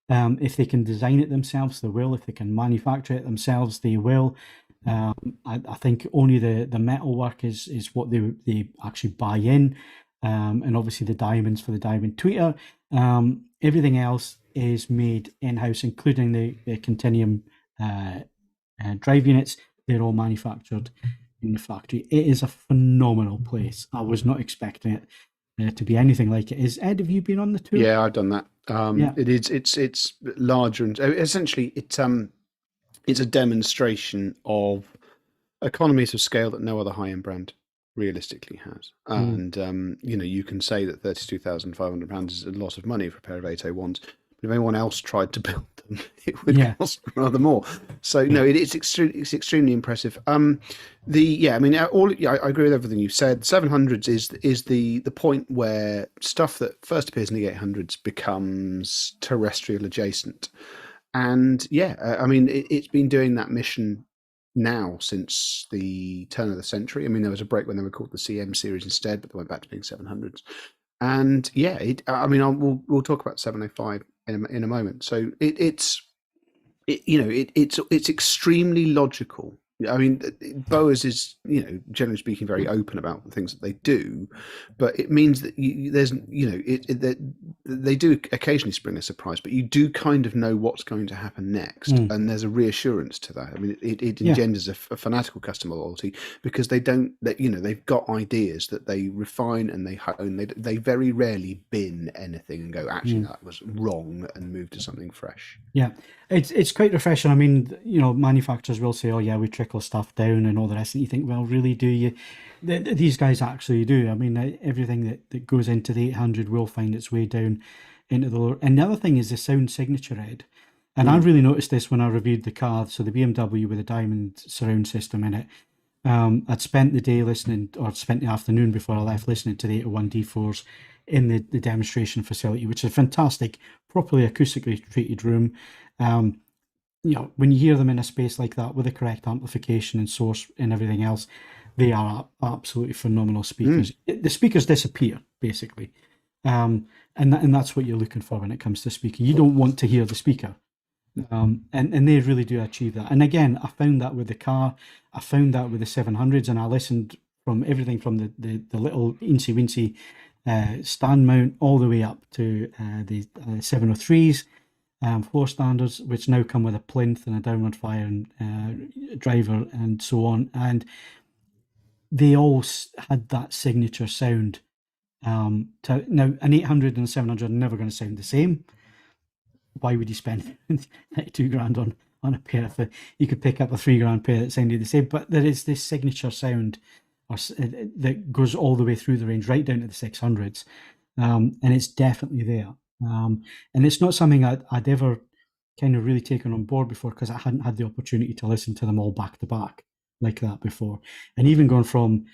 If they can design it themselves, they will. If they can manufacture it themselves, they will. I think only the metal work is what they actually buy in, and obviously the diamonds for the diamond tweeter. Everything else is made in-house, including the Continuum drive units. They're all manufactured in the factory. It is a phenomenal place. I was not expecting it to be anything like it is. Ed, have you been on the tour? Yeah, I've done that. Yeah. It's larger and essentially it's a demonstration of economies of scale that no other high-end brand realistically has. And you can say that £32,500 is a lot of money for a pair of 801s. But if anyone else tried to build them, it would cost rather more. So no, it's extremely impressive. I agree with everything you said. 700s is the point where stuff that first appears in the 800s becomes terrestrial adjacent. And it's been doing that mission now since the turn of the century. There was a break when they were called the CM series instead, but they went back to being 700s. And we'll talk about 705 in a moment. So it's extremely logical. Bowers is, generally speaking, very open about the things that they do, but it means that they do occasionally spring a surprise, but you do kind of know what's going to happen next, and there's a reassurance to that. I mean, it engenders a fanatical customer loyalty because they've got ideas that they refine and they hone. They very rarely bin anything and go, actually, that was wrong, and move to something fresh. Yeah, it's quite refreshing. I mean, manufacturers will say, "Oh yeah, we trickle stuff down and all the rest." And you think, well, really, do you? These guys actually do. I mean, everything that goes into the 800 will find its way down into the lower. And the other thing is the sound signature, Ed. And I really noticed this when I reviewed the car. So the BMW with a diamond surround system in it. I'd spent the day listening, or spent the afternoon before I left listening to the 801 D4s in the demonstration facility, which is a fantastic, properly acoustically treated room. When you hear them in a space like that with the correct amplification and source and everything else, they are absolutely phenomenal speakers. The speakers disappear, basically. And that's what you're looking for when it comes to speaking. You don't want to hear the speaker. And they really do achieve that. And again, I found that with the car. I found that with the 700s, and I listened from everything from the little incy-wincy stand mount all the way up to the 703s, floor standards, which now come with a plinth and a downward fire and driver and so on. And they all had that signature sound. Now, an 800 and a 700 are never going to sound the same. Why would you spend $2,000 on a pair if you could pick up a $3,000 pair that sounded the same? But there is this signature sound that goes all the way through the range, right down to the 600s, and it's definitely there. And it's not something I'd ever kind of really taken on board before, because I hadn't had the opportunity to listen to them all back to back like that before. And even going from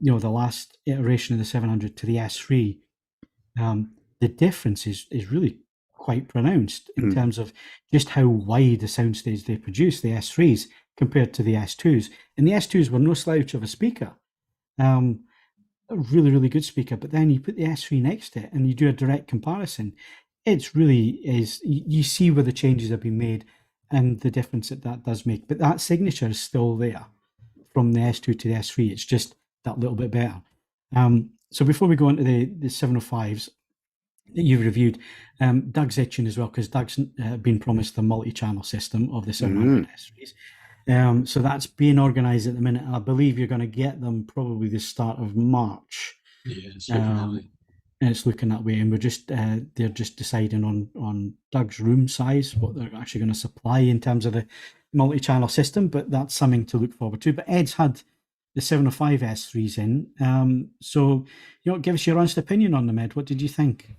the last iteration of the 700 to the S3, the difference is really quite pronounced in terms of just how wide the soundstage they produce, the S3s, compared to the S2s. And the S2s were no slouch of a speaker. A really, really good speaker. But then you put the S3 next to it and you do a direct comparison. It's really is, you see where the changes have been made and the difference that does make. But that signature is still there from the S2 to the S3. It's just that little bit better. So before we go into the 705s that you've reviewed, Doug's itching as well, because Doug's been promised the multi-channel system of the 700 S3s. So that's being organised at the minute. I believe you're going to get them probably the start of March. Yes, and it's looking that way. And they're just deciding on Doug's room size, what they're actually going to supply in terms of the multi-channel system. But that's something to look forward to. But Ed's had the 705 S3s in. So, give us your honest opinion on them, Ed. What did you think?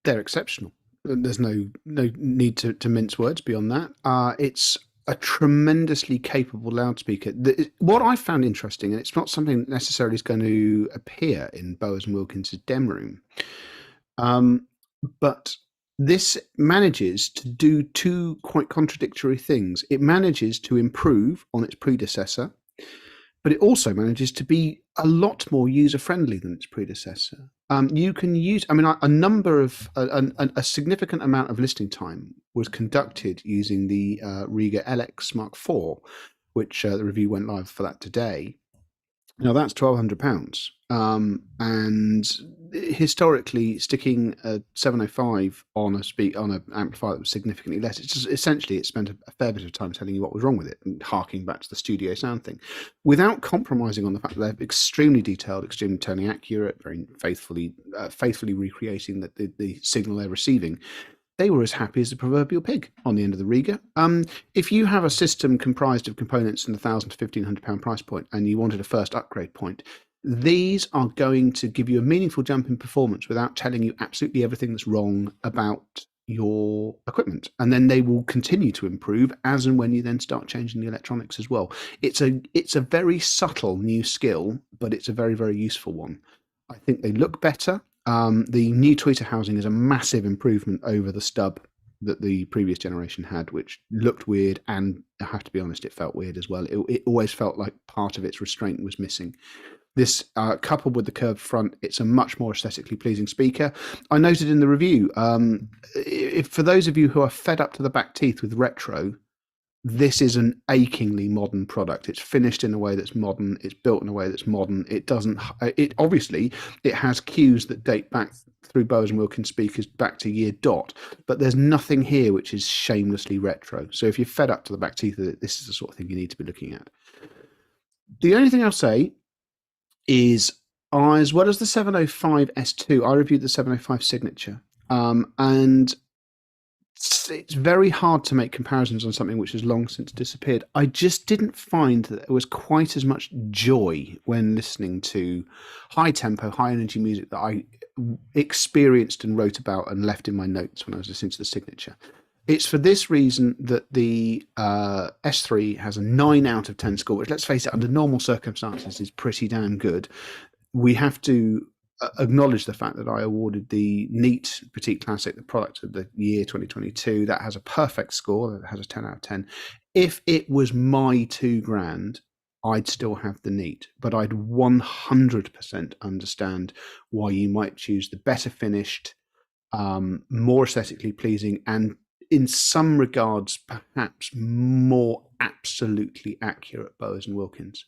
They're exceptional. There's no need to mince words beyond that. It's a tremendously capable loudspeaker. What I found interesting, and it's not something that necessarily is going to appear in Bowers & Wilkins' demo room, but this manages to do two quite contradictory things. It manages to improve on its predecessor, but it also manages to be a lot more user-friendly than its predecessor. You can use, a significant amount of listening time was conducted using the Riga LX Mark IV, which the review went live for that today. Now that's £1,200, and historically, sticking a 705 on an amplifier that was significantly less, it's just, essentially it spent a fair bit of time telling you what was wrong with it and harking back to the studio sound thing, without compromising on the fact that they're extremely detailed, extremely tonally accurate, very faithfully recreating the signal they're receiving. They were as happy as the proverbial pig on the end of the Riga. If you have a system comprised of components in the £1,000 to £1,500 price point and you wanted a first upgrade point, these are going to give you a meaningful jump in performance without telling you absolutely everything that's wrong about your equipment. And then they will continue to improve as and when you then start changing the electronics as well. It's a very subtle new skill, but it's a very, very useful one. I think they look better. The new tweeter housing is a massive improvement over the stub that the previous generation had, which looked weird, and I have to be honest, it felt weird as well. It always felt like part of its restraint was missing. This, coupled with the curved front, it's a much more aesthetically pleasing speaker. I noted in the review, for those of you who are fed up to the back teeth with retro, this is an achingly modern product. It's finished in a way that's modern. It's built in a way that's modern. It doesn't. It obviously it has cues that date back through Bowers and Wilkins speakers back to year dot, but there's nothing here which is shamelessly retro. So if you're fed up to the back teeth of it, this is the sort of thing you need to be looking at. The only thing I'll say is, as well as the 705 S2, I reviewed the 705 Signature, and it's very hard to make comparisons on something which has long since disappeared. I just didn't find that there was quite as much joy when listening to high tempo, high energy music that I experienced and wrote about and left in my notes when I was listening to the Signature. It's for this reason that the S3 has a 9 out of 10 score, which, let's face it, under normal circumstances is pretty damn good. We have to acknowledge the fact that I awarded the Neat Petite Classic, the product of the year 2022, that has a perfect score, that has a 10 out of 10. If it was my $2,000, I'd still have the Neat, but I'd 100% understand why you might choose the better finished, more aesthetically pleasing, and in some regards perhaps more absolutely accurate Bowers and Wilkins.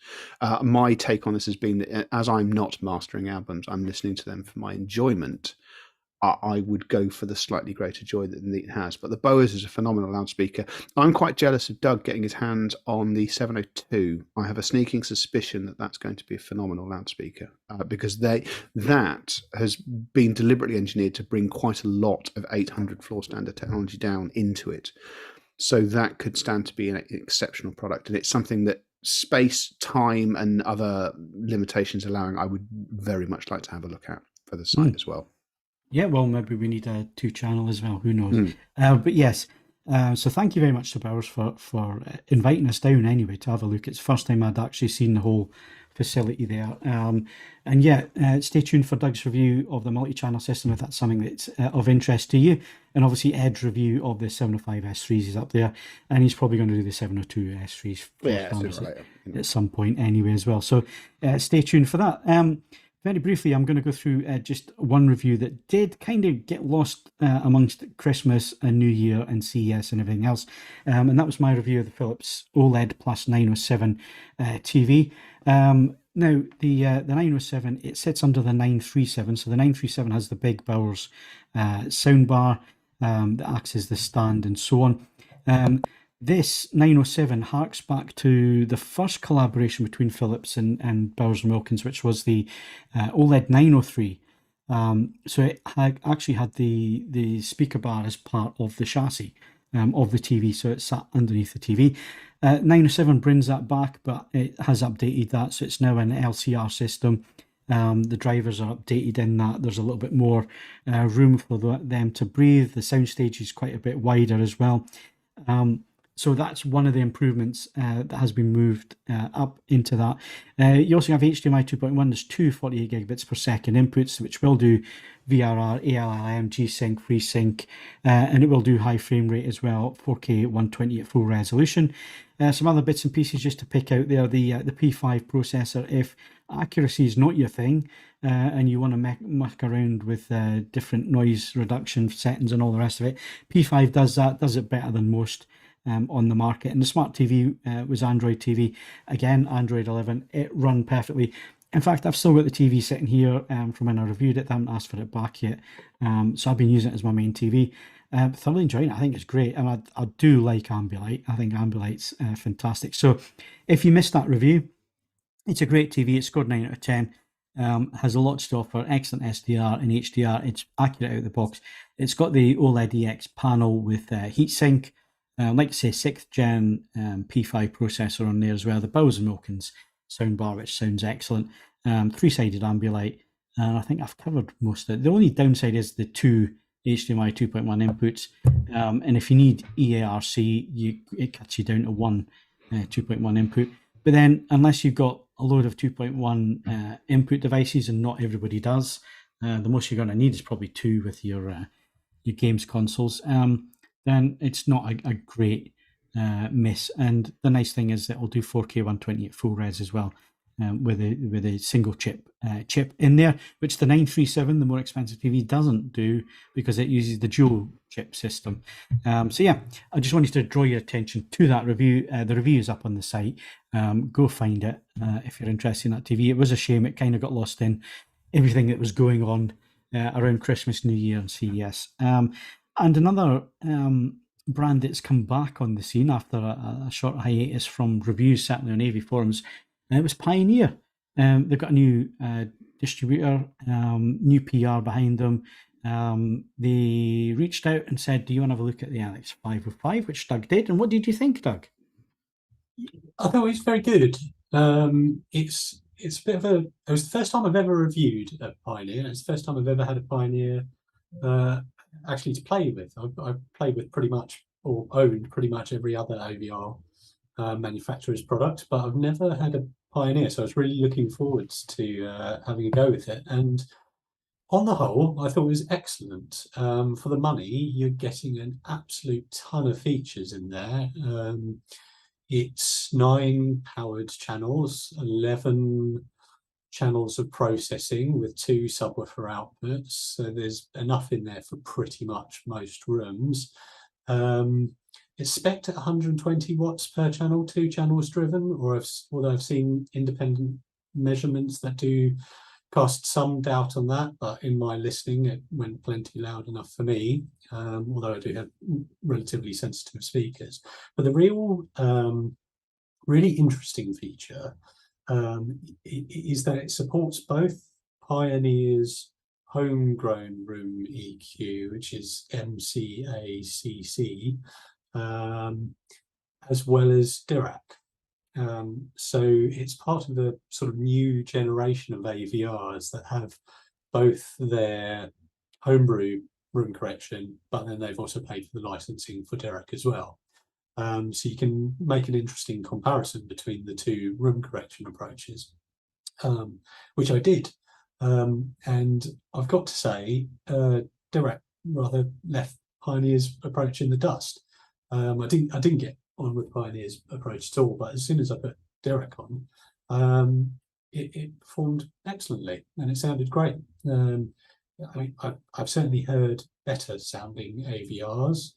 My take on this has been that, as I'm not mastering albums, I'm listening to them for my enjoyment. I would go for the slightly greater joy that the Neat has. But the Bowers is a phenomenal loudspeaker. I'm quite jealous of Doug getting his hands on the 702. I have a sneaking suspicion that that's going to be a phenomenal loudspeaker, because that has been deliberately engineered to bring quite a lot of 800 floor standard technology down into it. So that could stand to be an exceptional product. And it's something that, space, time, and other limitations allowing, I would very much like to have a look at for the site as well. Yeah, well, maybe we need a 2-channel as well. Who knows? But yes, so thank you very much to Bowers for inviting us down anyway to have a look. It's the first time I'd actually seen the whole facility there. And yeah, stay tuned for Doug's review of the multi-channel system if that's something that's of interest to you. And obviously Ed's review of the 705 S3s is up there, and he's probably going to do the 702 S3s at some point anyway as well. So stay tuned for that. Very briefly, I'm going to go through just one review that did kind of get lost amongst Christmas and New Year and CES and everything else. And that was my review of the Philips OLED Plus 907 TV. Now, the 907, it sits under the 937. So the 937 has the big Bowers soundbar that acts as the stand and so on. This 907 harks back to the first collaboration between Philips and Bowers and Wilkins, which was the OLED 903. So it actually had the speaker bar as part of the chassis of the TV, so it sat underneath the TV. 907 brings that back, but it has updated that, so it's now an LCR system. The drivers are updated in that. There's a little bit more room for them to breathe. The soundstage is quite a bit wider as well. So that's one of the improvements that has been moved up into that. You also have HDMI 2.1. There's two 48 gigabits per second inputs, which will do VRR, ALLM, G-Sync, FreeSync, and it will do high frame rate as well, 4K 120 at full resolution. Some other bits and pieces just to pick out there, the P5 processor. If accuracy is not your thing and you want to muck around with different noise reduction settings and all the rest of it, P5 does it better than most on the market. And the smart TV was Android TV. Again, Android 11, it run perfectly. In fact, I've still got the TV sitting here from when I reviewed it. I haven't asked for it back yet. So I've been using it as my main TV. Thoroughly enjoying it. I think it's great. And I do like Ambilight. I think Ambilight's fantastic. So if you missed that review, it's a great TV. It scored 9 out of 10. Has a lot to offer, excellent SDR and HDR. It's accurate out of the box. It's got the OLED EX panel with heatsink. Like I say, 6th gen P5 processor on there as well. The Bowers & Wilkins soundbar, which sounds excellent. 3-sided Ambilight. And I think I've covered most of it. The only downside is the two HDMI 2.1 inputs. And if you need EARC, it cuts you down to one 2.1 input. But then, unless you've got a load of 2.1 input devices, and not everybody does, the most you're going to need is probably two with your games consoles. Then it's not a great miss. And the nice thing is that it'll do 4K 120 at full res as well. with a single chip in there, which the 937, the more expensive TV, doesn't do because it uses the dual chip system. So yeah, I just wanted to draw your attention to that review. The review is up on the site. Go find it if you're interested in that TV. It was a shame it kind of got lost in everything that was going on around Christmas, New Year, and CES. And another brand that's come back on the scene after a short hiatus from reviews, certainly on AV forums, it was Pioneer. They've got a new distributor, new PR behind them. They reached out and said, "Do you want to have a look at the Alex 505?" which Doug did. And what did you think, Doug? I thought it was very good. It's a bit of a. It was the first time I've ever reviewed a Pioneer. It's the first time I've ever had a Pioneer actually to play with. I've played with pretty much, or owned pretty much every other AVR manufacturer's product, but I've never had a Pioneer. So I was really looking forward to having a go with it. And on the whole, I thought it was excellent. For the money, you're getting an absolute ton of features in there. It's 9 powered channels, 11 channels of processing with 2 subwoofer outputs. So there's enough in there for pretty much most rooms. It's spec'd at 120 watts per channel, 2 channels driven, although I've seen independent measurements that do cast some doubt on that, but in my listening, it went plenty loud enough for me, although I do have relatively sensitive speakers. But the real, really interesting feature is that it supports both Pioneer's homegrown room EQ, which is MCACC, as well as Dirac. So it's part of the sort of new generation of AVRs that have both their homebrew room correction, but then they've also paid for the licensing for Dirac as well. So you can make an interesting comparison between the 2 room correction approaches, which I did. And I've got to say, Dirac rather left Pioneer's approach in the dust. I didn't get on with Pioneer's approach at all, but as soon as I put Dirac on, it performed excellently and it sounded great. I mean, I've certainly heard better sounding AVRs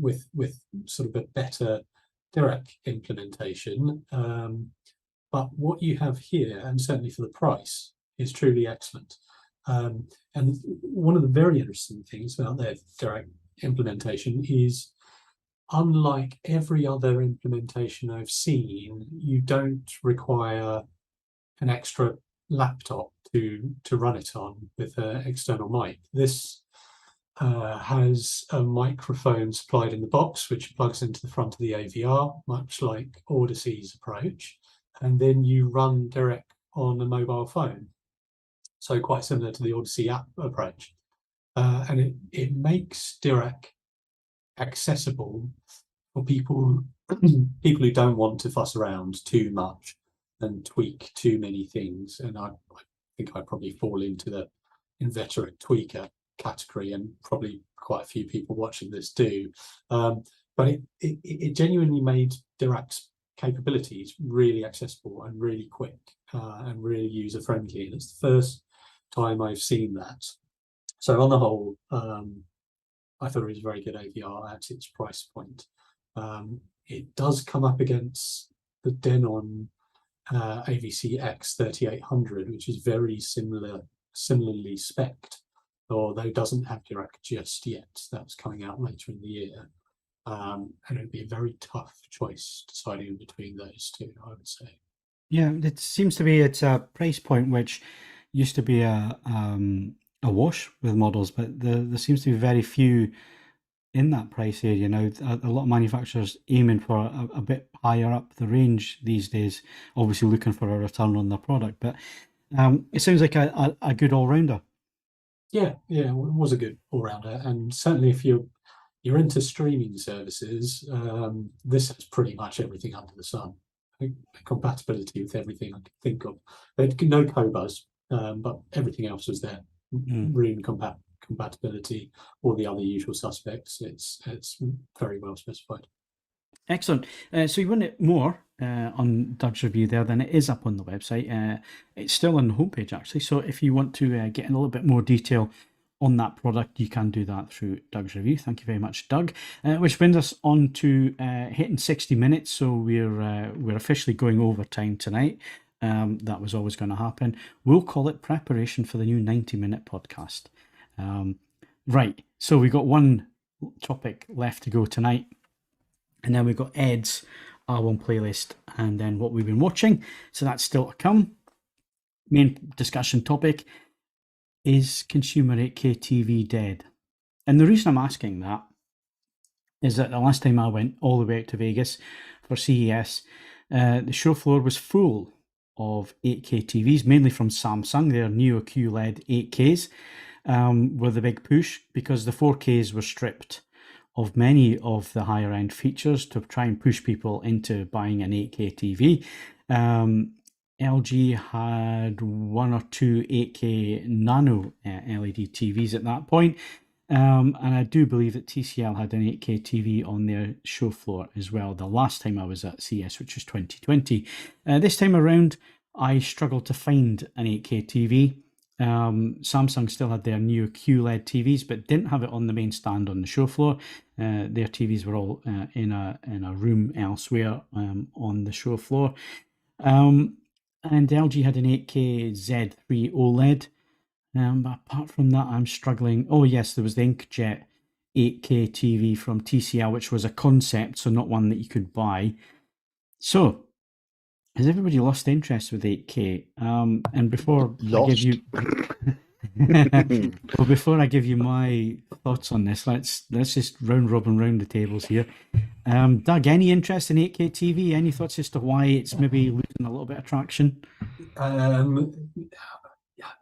with sort of a better Dirac implementation, but what you have here, and certainly for the price, is truly excellent. And one of the very interesting things about their Dirac implementation is, unlike every other implementation I've seen, you don't require an extra laptop to run it on with an external mic. This has a microphone supplied in the box, which plugs into the front of the AVR, much like Odyssey's approach, and then you run Dirac on a mobile phone. So quite similar to the Odyssey app approach. And it makes Dirac accessible for people who don't want to fuss around too much and tweak too many things. And I think I probably fall into the inveterate tweaker category, and probably quite a few people watching this do. But it genuinely made Dirac's capabilities really accessible and really quick and really user friendly. And it's the first time I've seen that. So on the whole, I thought it was a very good AVR at its price point. It does come up against the Denon AVC X3800, which is very similarly spec'd, although it doesn't have Dirac just yet. That's coming out later in the year. And it would be a very tough choice deciding between those 2, I would say. Yeah, it seems to be at a price point which used to be a wash with models, but there seems to be very few in that price area now. A lot of manufacturers aiming for a bit higher up the range these days, obviously looking for a return on their product. But it sounds like a good all-rounder. Yeah, it was a good all-rounder, and certainly if you're into streaming services, this has pretty much everything under the sun. Compatibility with everything I could think of. They had no Cobuzz, but everything else was there. Room compatibility, all the other usual suspects. It's very well specified. Excellent. So you want it more on Doug's review there, then it is up on the website. It's still on the homepage, actually. So if you want to get in a little bit more detail on that product, you can do that through Doug's review. Thank you very much, Doug. Which brings us on to hitting 60 minutes. So we're officially going overtime tonight. That was always going to happen. We'll call it preparation for the new 90-minute podcast. Right. So we got one topic left to go tonight. And then we've got Ed's album playlist and then what we've been watching. So that's still to come. Main discussion topic is consumer 8K TV dead? And the reason I'm asking that is that the last time I went all the way out to Vegas for CES, the show floor was full of 8K TVs, mainly from Samsung. Their Neo QLED 8Ks were the big push because the 4Ks were stripped of many of the higher end features to try and push people into buying an 8K TV. LG had one or two 8K nano LED TVs at that point. And I do believe that TCL had an 8K TV on their show floor as well the last time I was at CES, which was 2020. This time around, I struggled to find an 8K TV. Samsung still had their new QLED TVs, but didn't have it on the main stand on the show floor. Their TVs were all in a room elsewhere on the show floor. And LG had an 8K Z3 OLED. But apart from that, I'm struggling. Oh yes, there was the Inkjet 8K TV from TCL, which was a concept, so not one that you could buy. So, has everybody lost interest with 8K? And before I give you, well, before I give you my thoughts on this, let's just round robin round the tables here. Doug, any interest in 8K TV? Any thoughts as to why it's maybe losing a little bit of traction?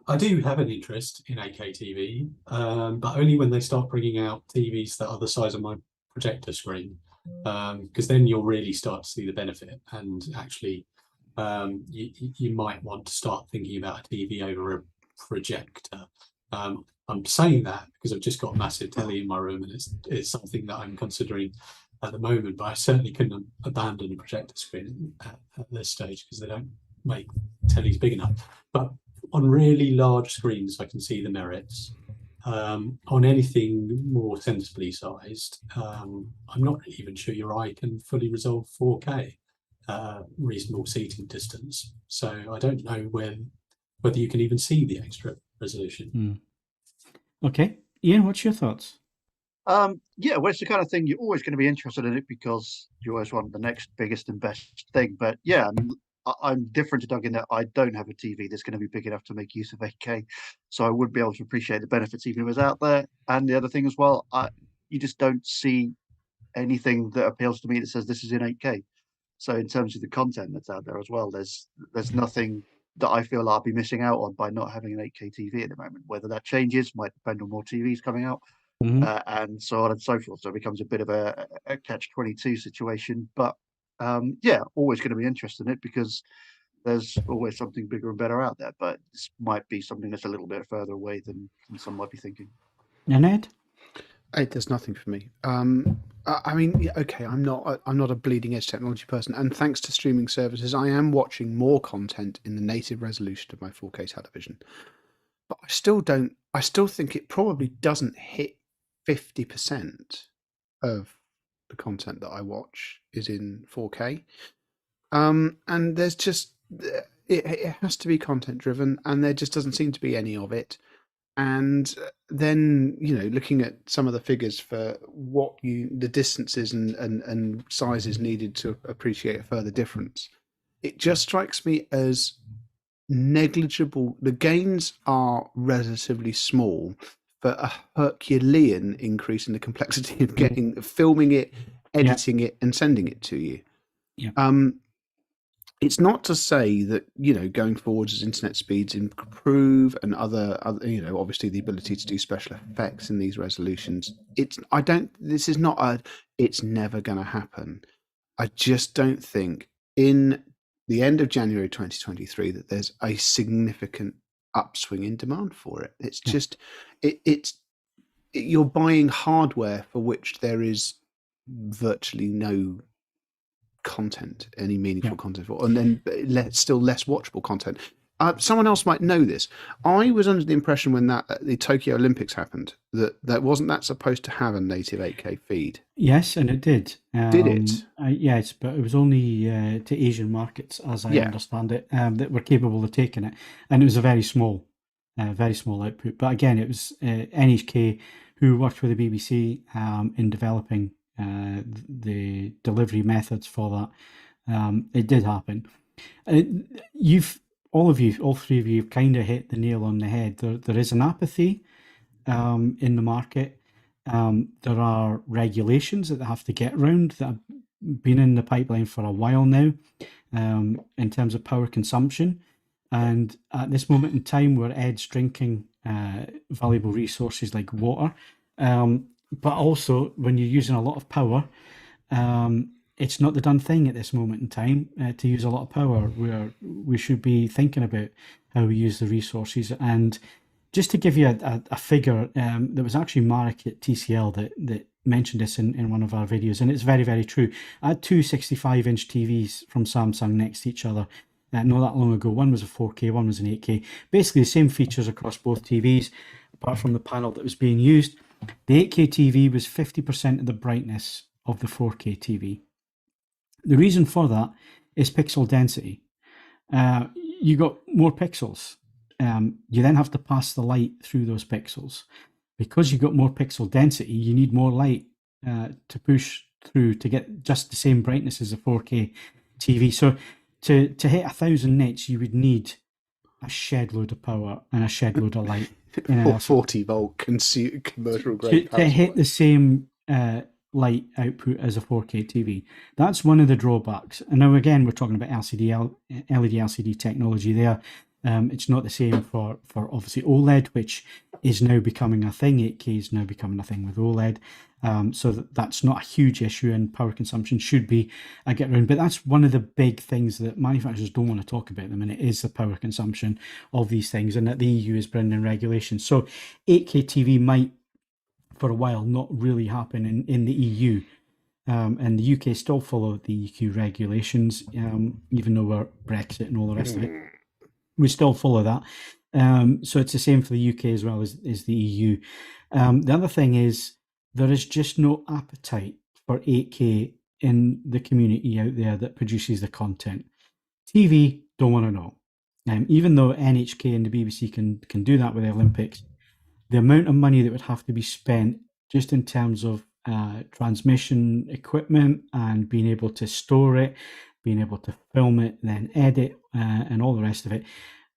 I do have an interest in 8K TV, but only when they start bringing out TVs that are the size of my projector screen, because then you'll really start to see the benefit. And actually, you might want to start thinking about a TV over a projector. I'm saying that because I've just got a massive telly in my room, and it's something that I'm considering at the moment. But I certainly couldn't abandon a projector screen at this stage because they don't make tellies big enough. But on really large screens, I can see the merits. On anything more sensibly sized, I'm not even sure your eye can fully resolve 4K, reasonable seating distance. So I don't know whether you can even see the extra resolution. Okay. Ian, what's your thoughts? Yeah, well, it's the kind of thing you're always going to be interested in it because you always want the next biggest and best thing. But yeah, I mean, I'm different to Doug in that I don't have a TV that's going to be big enough to make use of 8K, so I would be able to appreciate the benefits even if it was out there. And the other thing as well, you just don't see anything that appeals to me that says this is in 8K. So in terms of the content that's out there as well, there's nothing that I feel I'll be missing out on by not having an 8K TV at the moment. Whether that changes might depend on more TVs coming out. And so on and so forth. So it becomes a bit of a catch-22 situation. But yeah, always going to be interested in it because there's always something bigger and better out there. But this might be something that's a little bit further away than some might be thinking. And Ed? It does nothing for me. I mean, yeah, okay, I'm not a bleeding edge technology person, and thanks to streaming services, I am watching more content in the native resolution of my 4K television. But I still think it probably doesn't hit 50% of the content that I watch is in 4K. And there's just it has to be content driven, and there just doesn't seem to be any of it. And then, looking at some of the figures for the distances and sizes needed to appreciate a further difference, it just strikes me as negligible. The gains are relatively small for a Herculean increase in the complexity of filming it, editing it, and sending it to you. Yeah. It's not to say that, going forwards as internet speeds improve and other, obviously the ability to do special effects in these resolutions. It's never going to happen. I just don't think in the end of January 2023 that there's a significant upswing in demand for it. It's just, you're buying hardware for which there is virtually no content, any meaningful content, and then still less watchable content. Someone else might know this. I was under the impression when the Tokyo Olympics happened that wasn't that supposed to have a native 8K feed. Yes, and it did. Did it? Yes, but it was only to Asian markets, as I understand it, that were capable of taking it, and it was a very small output. But again, it was NHK who worked with the BBC in developing the delivery methods for that. It did happen. All three of you, kind of hit the nail on the head. There is an apathy in the market. There are regulations that they have to get around that have been in the pipeline for a while now in terms of power consumption. And at this moment in time, where Ed's drinking valuable resources like water, but also when you're using a lot of power, it's not the done thing at this moment in time to use a lot of power. Where we should be thinking about how we use the resources. And just to give you a figure, there was actually Marek at TCL that mentioned this in one of our videos, and it's very, very true. I had two 65-inch TVs from Samsung next to each other not that long ago. One was a 4K, one was an 8K. Basically the same features across both TVs, apart from the panel that was being used. The 8K TV was 50% of the brightness of the 4K TV. The reason for that is pixel density. You got more pixels. You then have to pass the light through those pixels. Because you've got more pixel density, you need more light to push through to get just the same brightness as a 4K TV. So to hit 1,000 nits, you would need a shed load of power and a shed load of light. Or 40-volt commercial grade. To hit the same light output as a 4K TV. That's one of the drawbacks. And now again, we're talking about LED LCD technology there. It's not the same for obviously OLED, which is now becoming a thing. 8K is now becoming a thing with OLED. So that's not a huge issue, and power consumption should be a get around. But that's one of the big things that manufacturers don't want to talk about at the minute, is the power consumption of these things, and that the EU is bringing in regulations. So 8K TV might, for a while, not really happen in the EU. And the UK still follow the EU regulations, even though we're Brexit and all the rest of it. We still follow that. So it's the same for the UK as well as the EU. The other thing is, there is just no appetite for 8K in the community out there that produces the content. TV don't want to know. Even though NHK and the BBC can do that with the Olympics, the amount of money that would have to be spent just in terms of transmission equipment and being able to store it, being able to film it, then edit, and all the rest of it.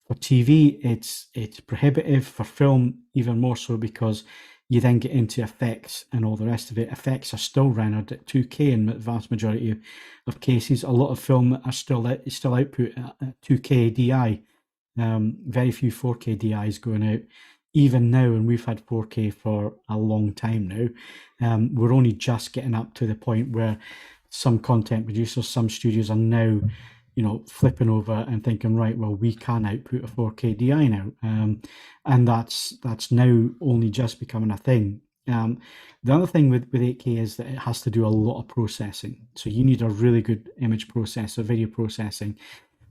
For TV, it's prohibitive. For film, even more so, because you then get into effects and all the rest of it. Effects are still rendered at 2K in the vast majority of cases. A lot of film are still output at 2K DI. Very few 4K DIs going out. Even now, and we've had 4K for a long time now, we're only just getting up to the point where some content producers, some studios are now, flipping over and thinking, right, well, we can output a 4K DI now, and that's now only just becoming a thing. The other thing with 8K is that it has to do a lot of processing. So you need a really good image processor, video processing,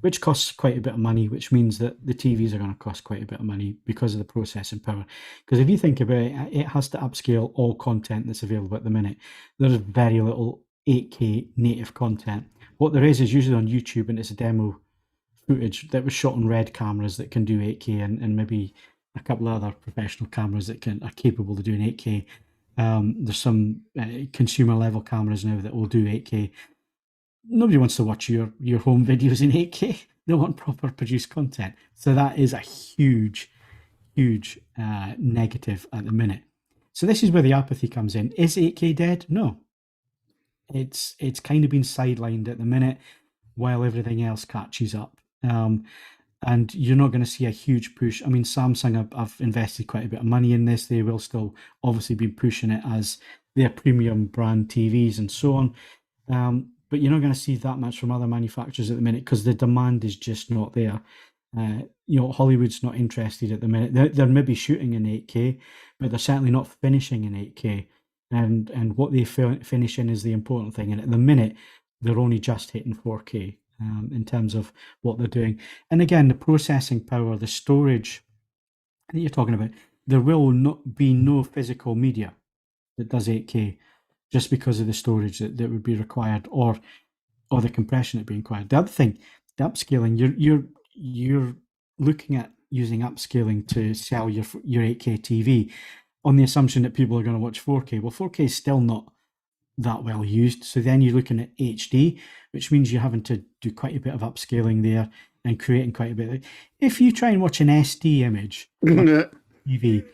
which costs quite a bit of money, which means that the TVs are going to cost quite a bit of money because of the processing power. Because if you think about it, it has to upscale all content that's available at the minute. There's very little 8K native content. What there is usually on YouTube, and it's a demo footage that was shot on Red cameras that can do 8K, and maybe a couple of other professional cameras that are capable of doing 8K. There's some consumer level cameras now that will do 8K. Nobody wants to watch your home videos in 8K. They want proper produced content. So that is a huge negative at the minute. So this is where the apathy comes in. Is 8K dead? No. It's kind of been sidelined at the minute while everything else catches up. And you're not going to see a huge push. I mean, Samsung have invested quite a bit of money in this. They will still obviously be pushing it as their premium brand TVs and so on. But you're not going to see that much from other manufacturers at the minute because the demand is just not there. Hollywood's not interested at the minute. They're maybe shooting in 8K, but they're certainly not finishing in 8K. And what they finish in is the important thing. And at the minute, they're only just hitting 4K in terms of what they're doing. And again, the processing power, the storage that you're talking about, there will not be no physical media that does 8K just because of the storage that would be required, or the compression that would be required. The other thing, the upscaling, you're looking at using upscaling to sell your 8K TV on the assumption that people are going to watch 4K. Well, 4K is still not that well used. So then you're looking at HD, which means you're having to do quite a bit of upscaling there and creating quite a bit. If you try and watch an SD image TV,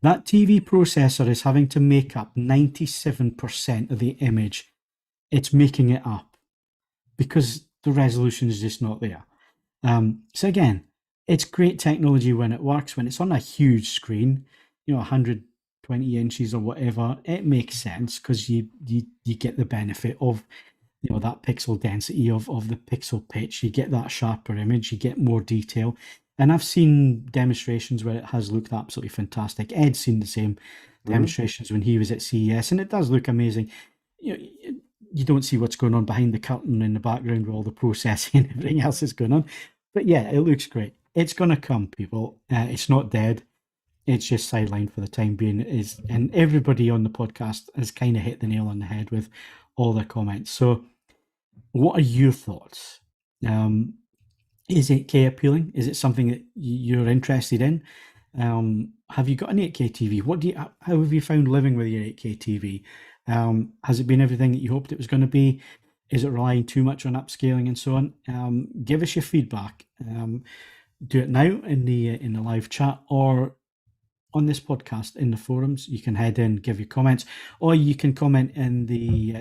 that TV processor is having to make up 97% of the image. It's making it up because the resolution is just not there. So again, it's great technology when it works, when it's on a huge screen, 120 inches or whatever. It makes sense because you get the benefit of that pixel density of the pixel pitch. You get that sharper image, you get more detail. And I've seen demonstrations where it has looked absolutely fantastic. Ed's seen the same demonstrations when he was at CES, and it does look amazing. You don't see what's going on behind the curtain in the background with all the processing and everything else that's going on. But yeah, it looks great. It's going to come, people. It's not dead. It's just sidelined for the time being. And everybody on the podcast has kind of hit the nail on the head with all their comments. So what are your thoughts? Is 8K appealing? Is it something that you're interested in? Have you got an 8K TV? How have you found living with your 8K TV? Has it been everything that you hoped it was going to be? Is it relying too much on upscaling and so on? Give us your feedback. Do it now in the live chat or on this podcast in the forums. You can head in, give your comments, or you can comment in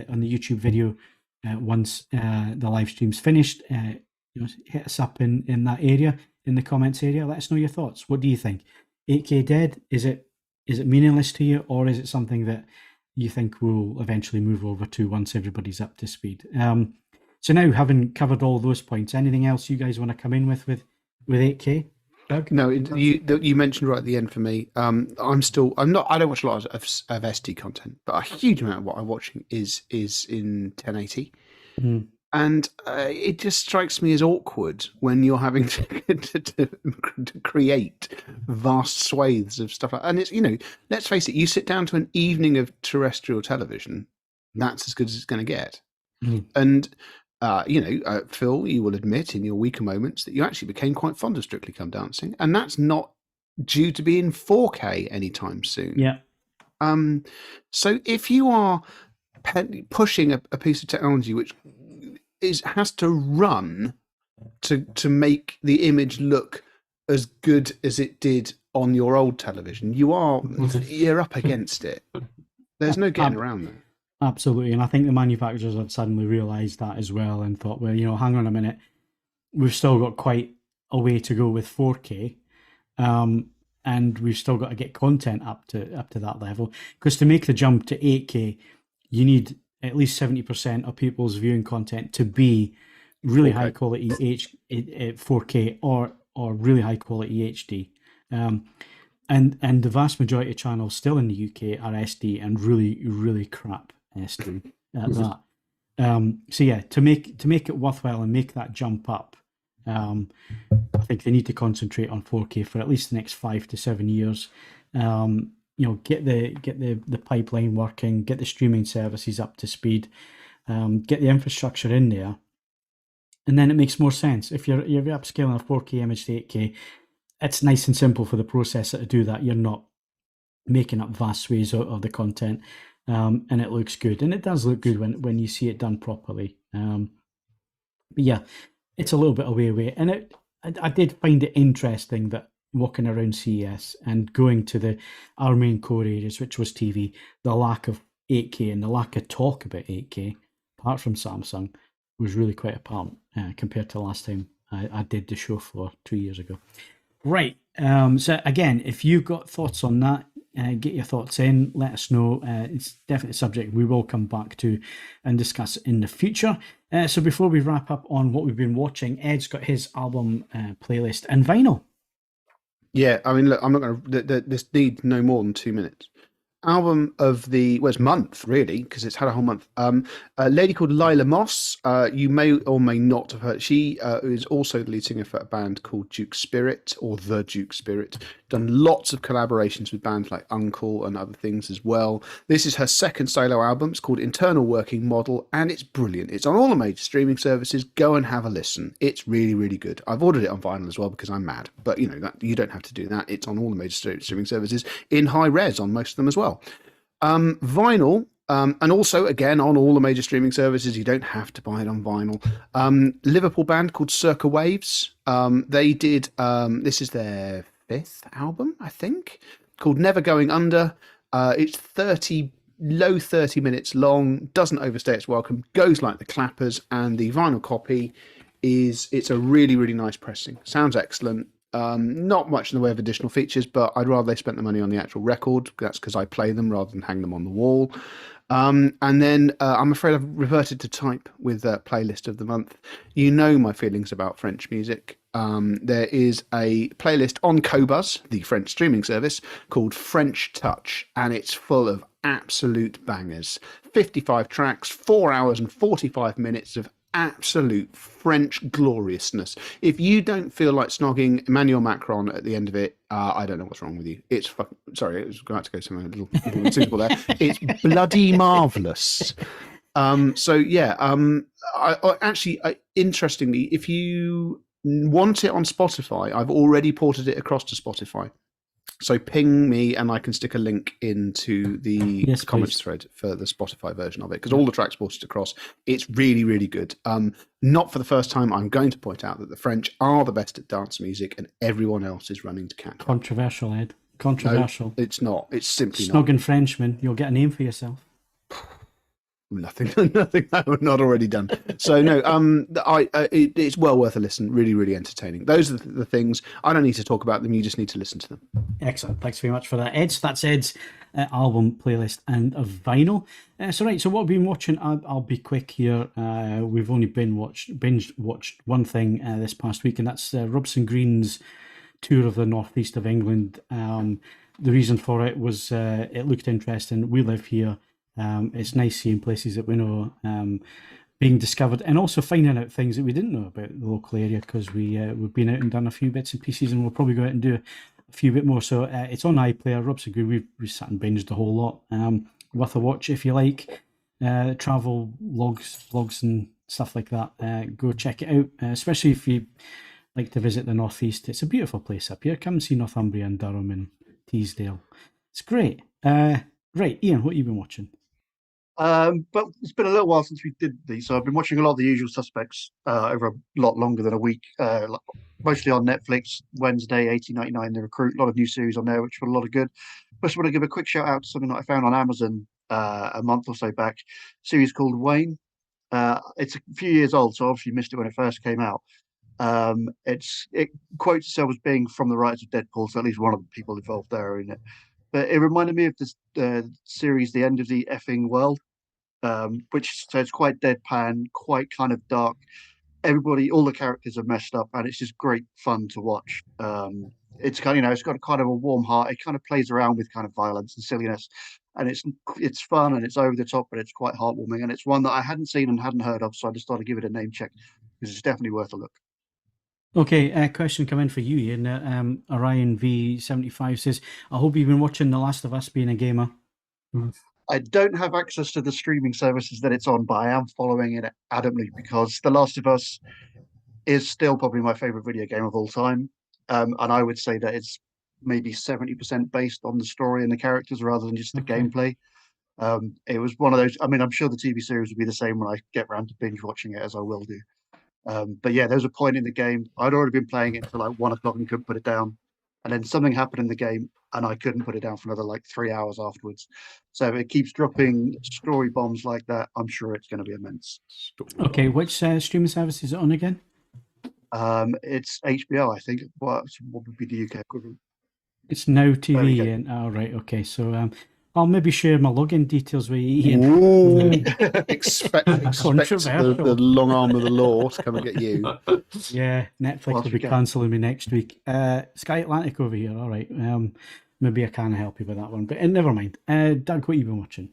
on the YouTube video once the live stream's finished. Hit us up in that area, in the comments area. Let us know your thoughts. What do you think? 8K dead? Is it meaningless to you, or is it something that you think we'll eventually move over to once everybody's up to speed? So now, having covered all those points, anything else you guys want to come in with 8K? Doug? No, you mentioned right at the end for me. I don't watch a lot of SD content, but a huge amount of what I'm watching is in 1080. Mm. And it just strikes me as awkward when you're having to create vast swathes of stuff. And it's, let's face it, you sit down to an evening of terrestrial television, that's as good as it's going to get. Mm. And, Phil, you will admit in your weaker moments that you actually became quite fond of Strictly Come Dancing. And that's not due to be in 4K anytime soon. Yeah. So if you are pushing a piece of technology which has to run to make the image look as good as it did on your old television, you're up against it. There's no getting around that. Absolutely, and I think the manufacturers have suddenly realised that as well and thought, well, hang on a minute, we've still got quite a way to go with 4K, and we've still got to get content up to that level, because to make the jump to 8K, you need at least 70% of people's viewing content to be really 4K. high quality 4K or really high quality HD. And the vast majority of channels still in the UK are SD and really, really crap SD at that. So yeah, to make it worthwhile and make that jump up, I think they need to concentrate on 4K for at least the next 5 to 7 years. Get the pipeline working, get the streaming services up to speed, get the infrastructure in there, and then it makes more sense. If you're upscaling a 4K image to 8K, it's nice and simple for the processor to do that. You're not making up vast swathes of the content, and it looks good, and it does look good when you see it done properly. But yeah, it's a little bit away, and I did find it interesting that walking around CES and going to our main core areas, which was TV, the lack of 8K and the lack of talk about 8K, apart from Samsung, was really quite apparent compared to last time I did the show floor 2 years ago. Right. So again, if you've got thoughts on that, get your thoughts in. Let us know. It's definitely a subject we will come back to and discuss in the future. So before we wrap up on what we've been watching, Ed's got his album playlist and vinyl. Yeah, I mean, look, I'm not going to. This needs no more than 2 minutes. album of the month really, because it's had a whole month. A lady called Lila Moss. You may or may not have heard. She is also the lead singer for a band called Duke Spirit, or The Duke Spirit. Done lots of collaborations with bands like Uncle and other things as well. This is her second solo album. It's called Internal Working Model, and it's brilliant. It's on all the major streaming services. Go and have a listen. It's really, really good. I've ordered it on vinyl as well because I'm mad, but you don't have to do that. It's on all the major streaming services in high res on most of them as well. Vinyl, and also again on all the major streaming services. You don't have to buy it on vinyl. Liverpool band called Circa Waves. They did this is their 5th album, I think, called Never Going Under. It's low 30 minutes long, doesn't overstay its welcome, goes like the clappers, and the vinyl copy it's a really, really nice pressing. Sounds excellent. Not much in the way of additional features, but I'd rather they spent the money on the actual record. That's because I play them rather than hang them on the wall. And then I'm afraid I've reverted to type with playlist of the month. You know my feelings about French music. There is a playlist on Qobuz, the French streaming service, called French Touch, and it's full of absolute bangers. 55 tracks, 4 hours and 45 minutes of absolute French gloriousness. If you don't feel like snogging Emmanuel Macron at the end of it, I don't know what's wrong with you. It's sorry, it was about to go somewhere a little unsuitable there. It's bloody marvelous. So yeah, interestingly, if you want it on Spotify, I've already ported it across to Spotify. So ping me and I can stick a link into the comments thread for the Spotify version of it, because all the tracks ported across. It's really, really good. Not for the first time, I'm going to point out that the French are the best at dance music and everyone else is running to catch. Controversial, Ed. Controversial. No, it's not. It's simply Snogging Frenchman. You'll get a name for yourself. Nothing I have not already done. So no, it's well worth a listen. Really, really entertaining. Those are the things. I don't need to talk about them. You just need to listen to them. Excellent. Thanks very much for that, Ed. That's Ed's album playlist and a vinyl. So what we've been watching, I'll be quick here. We've only binge watched one thing this past week, and that's Robson Green's tour of the northeast of England. The reason for it was it looked interesting. We live here. It's nice seeing places that we know being discovered, and also finding out things that we didn't know about the local area, because we've been out and done a few bits and pieces, and we'll probably go out and do a few bit more. So it's on iPlayer. Robson Green, we sat and binged a whole lot. Worth a watch if you like travel vlogs and stuff like that. Go check it out, especially if you like to visit the northeast. It's a beautiful place up here. Come and see Northumbria and Durham and Teesdale. It's great. Right, Ian, what have you been watching? But it's been a little while since we did these, so I've been watching a lot of The Usual Suspects over a lot longer than a week, mostly on Netflix. Wednesday, 18.99, The Recruit, a lot of new series on there, which were a lot of good. Just want to give a quick shout out to something that I found on Amazon a month or so back, a series called Wayne. It's a few years old, so obviously missed it when it first came out. It quotes itself as being from the writers of Deadpool, so at least one of the people involved there are in it. But it reminded me of this series, The End of the Effing World, which so it's quite deadpan, quite kind of dark. All the characters are messed up, and it's just great fun to watch. It's kind of, it's got a kind of a warm heart. It kind of plays around with kind of violence and silliness, and it's fun and it's over the top, but it's quite heartwarming. And it's one that I hadn't seen and hadn't heard of, so I just thought to give it a name check because it's definitely worth a look. Okay, question come in for you, Ian. Orion V75 says, I hope you've been watching The Last of Us being a gamer. I don't have access to the streaming services that it's on, but I am following it adamantly because The Last of Us is still probably my favorite video game of all time. And I would say that it's maybe 70% based on the story and the characters rather than just the gameplay. It was one of those, I mean, I'm sure the TV series will be the same when I get around to binge watching it, as I will do. But yeah, there was a point in the game, I'd already been playing it until like 1 o'clock and couldn't put it down. And then something happened in the game and I couldn't put it down for another like 3 hours afterwards. So if it keeps dropping story bombs like that, I'm sure it's going to be immense. Okay, which streaming service is it on again? It's HBO, I think. What would be the UK equivalent? It's Now TV. And right, okay. So I'll maybe share my login details with Ian. Ooh, expect the long arm of the law to come and get you. Yeah, Netflix will be cancelling me next week. Sky Atlantic over here. All right. maybe I can't help you with that one. But never mind. Doug, what have you been watching?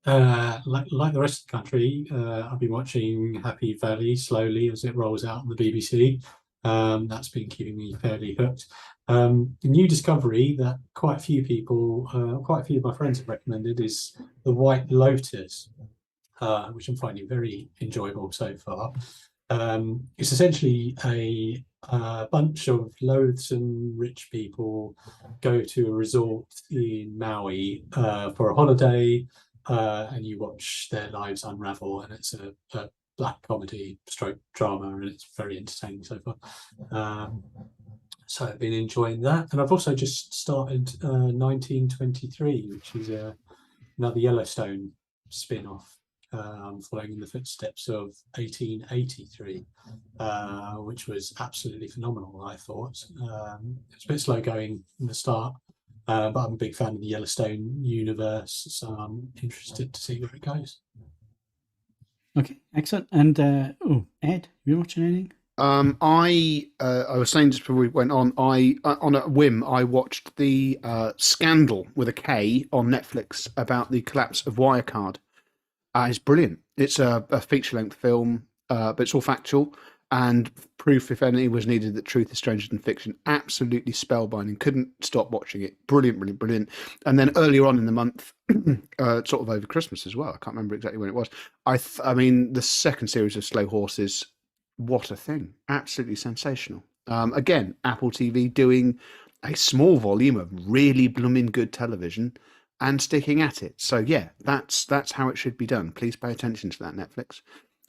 Like the rest of the country, I've been watching Happy Valley slowly as it rolls out on the BBC. That's been keeping me fairly hooked. The new discovery that quite a few of my friends have recommended is The White Lotus, which I'm finding very enjoyable so far. It's essentially a bunch of loathsome rich people go to a resort in Maui for a holiday, and you watch their lives unravel, and it's a black comedy stroke drama, and it's very entertaining so far. So I've been enjoying that, and I've also just started 1923, which is another Yellowstone spin-off, following in the footsteps of 1883, which was absolutely phenomenal, I thought. It's a bit slow going in the start, but I'm a big fan of the Yellowstone universe, so I'm interested to see where it goes. Okay, excellent. And Ed, you watching anything? I was saying just before we went on, on a whim, I watched the Scandal with a K on Netflix about the collapse of Wirecard. It's brilliant. It's a feature-length film, but it's all factual, and proof, if any, was needed that truth is stranger than fiction. Absolutely spellbinding. Couldn't stop watching it. Brilliant, brilliant, brilliant. And then earlier on in the month, sort of over Christmas as well, I can't remember exactly when it was, I mean, the second series of Slow Horses, what a thing. Absolutely sensational. Again, Apple TV doing a small volume of really blooming good television and sticking at it. So yeah, that's how it should be done. Please pay attention to that, Netflix.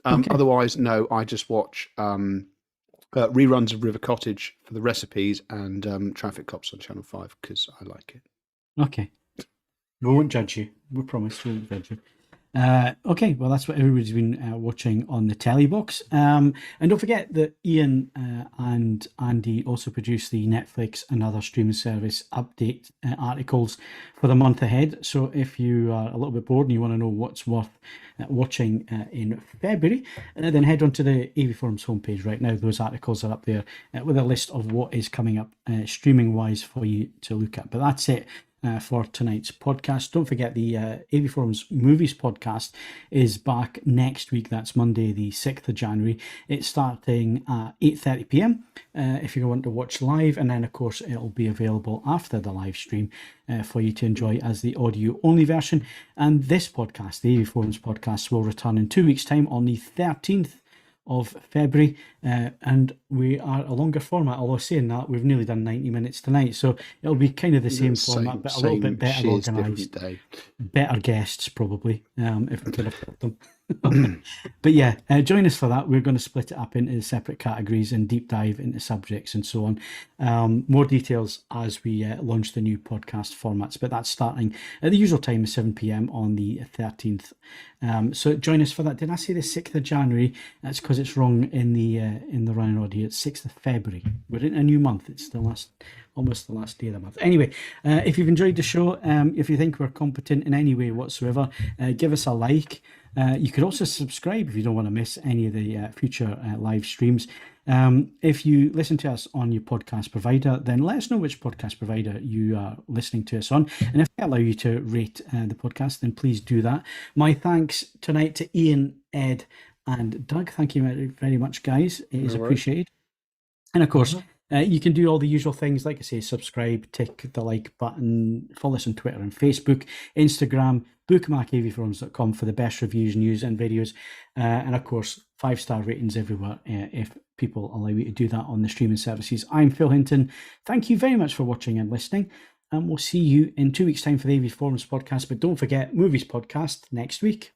Okay. Otherwise, no, I just watch reruns of River Cottage for the recipes and Traffic Cops on Channel 5 because I like it. Okay. We won't judge you. We promise we won't judge you. Okay, well, that's what everybody's been watching on the telly box. And don't forget that Ian and Andy also produce the Netflix and other streaming service update articles for the month ahead. So if you are a little bit bored and you want to know what's worth watching in February, then head on to the AV Forums homepage right now. Those articles are up there with a list of what is coming up streaming-wise for you to look at. But that's it. For tonight's podcast. Don't forget the AV Forums Movies podcast is back next week. That's Monday the 6th of January. It's starting at 8:30 p.m. If you want to watch live, and then of course it'll be available after the live stream for you to enjoy as the audio only version. And this podcast, the AV Forums podcast, will return in 2 weeks' time on the 13th of February, and we are a longer format, although saying that we've nearly done 90 minutes tonight, so it'll be kind of the same format, but a little bit better organised, better guests probably, if we could afford them. But yeah, join us for that. We're going to split it up into separate categories and deep dive into subjects and so on. More details as we launch the new podcast formats, but that's starting at the usual time of 7 p.m. on the 13th. So join us for that. Did I say the 6th of January? That's because it's wrong in the running order. It's 6th of February. We're in a new month. It's almost the last day of the month. Anyway, if you've enjoyed the show, if you think we're competent in any way whatsoever, give us a like. You could also subscribe if you don't want to miss any of the future live streams. If you listen to us on your podcast provider, then let us know which podcast provider you are listening to us on. And if they allow you to rate the podcast, then please do that. My thanks tonight to Ian, Ed, and Doug. Thank you very, very much, guys. It is appreciated. And of course, you can do all the usual things, like I say, subscribe, tick the like button, follow us on Twitter and Facebook, Instagram, bookmarkavforums.com for the best reviews, news and videos, and of course 5-star ratings everywhere if people allow you to do that on the streaming services. I'm Phil Hinton. Thank you very much for watching and listening, and we'll see you in 2 weeks' time for the AV Forums podcast. But don't forget, Movies podcast next week.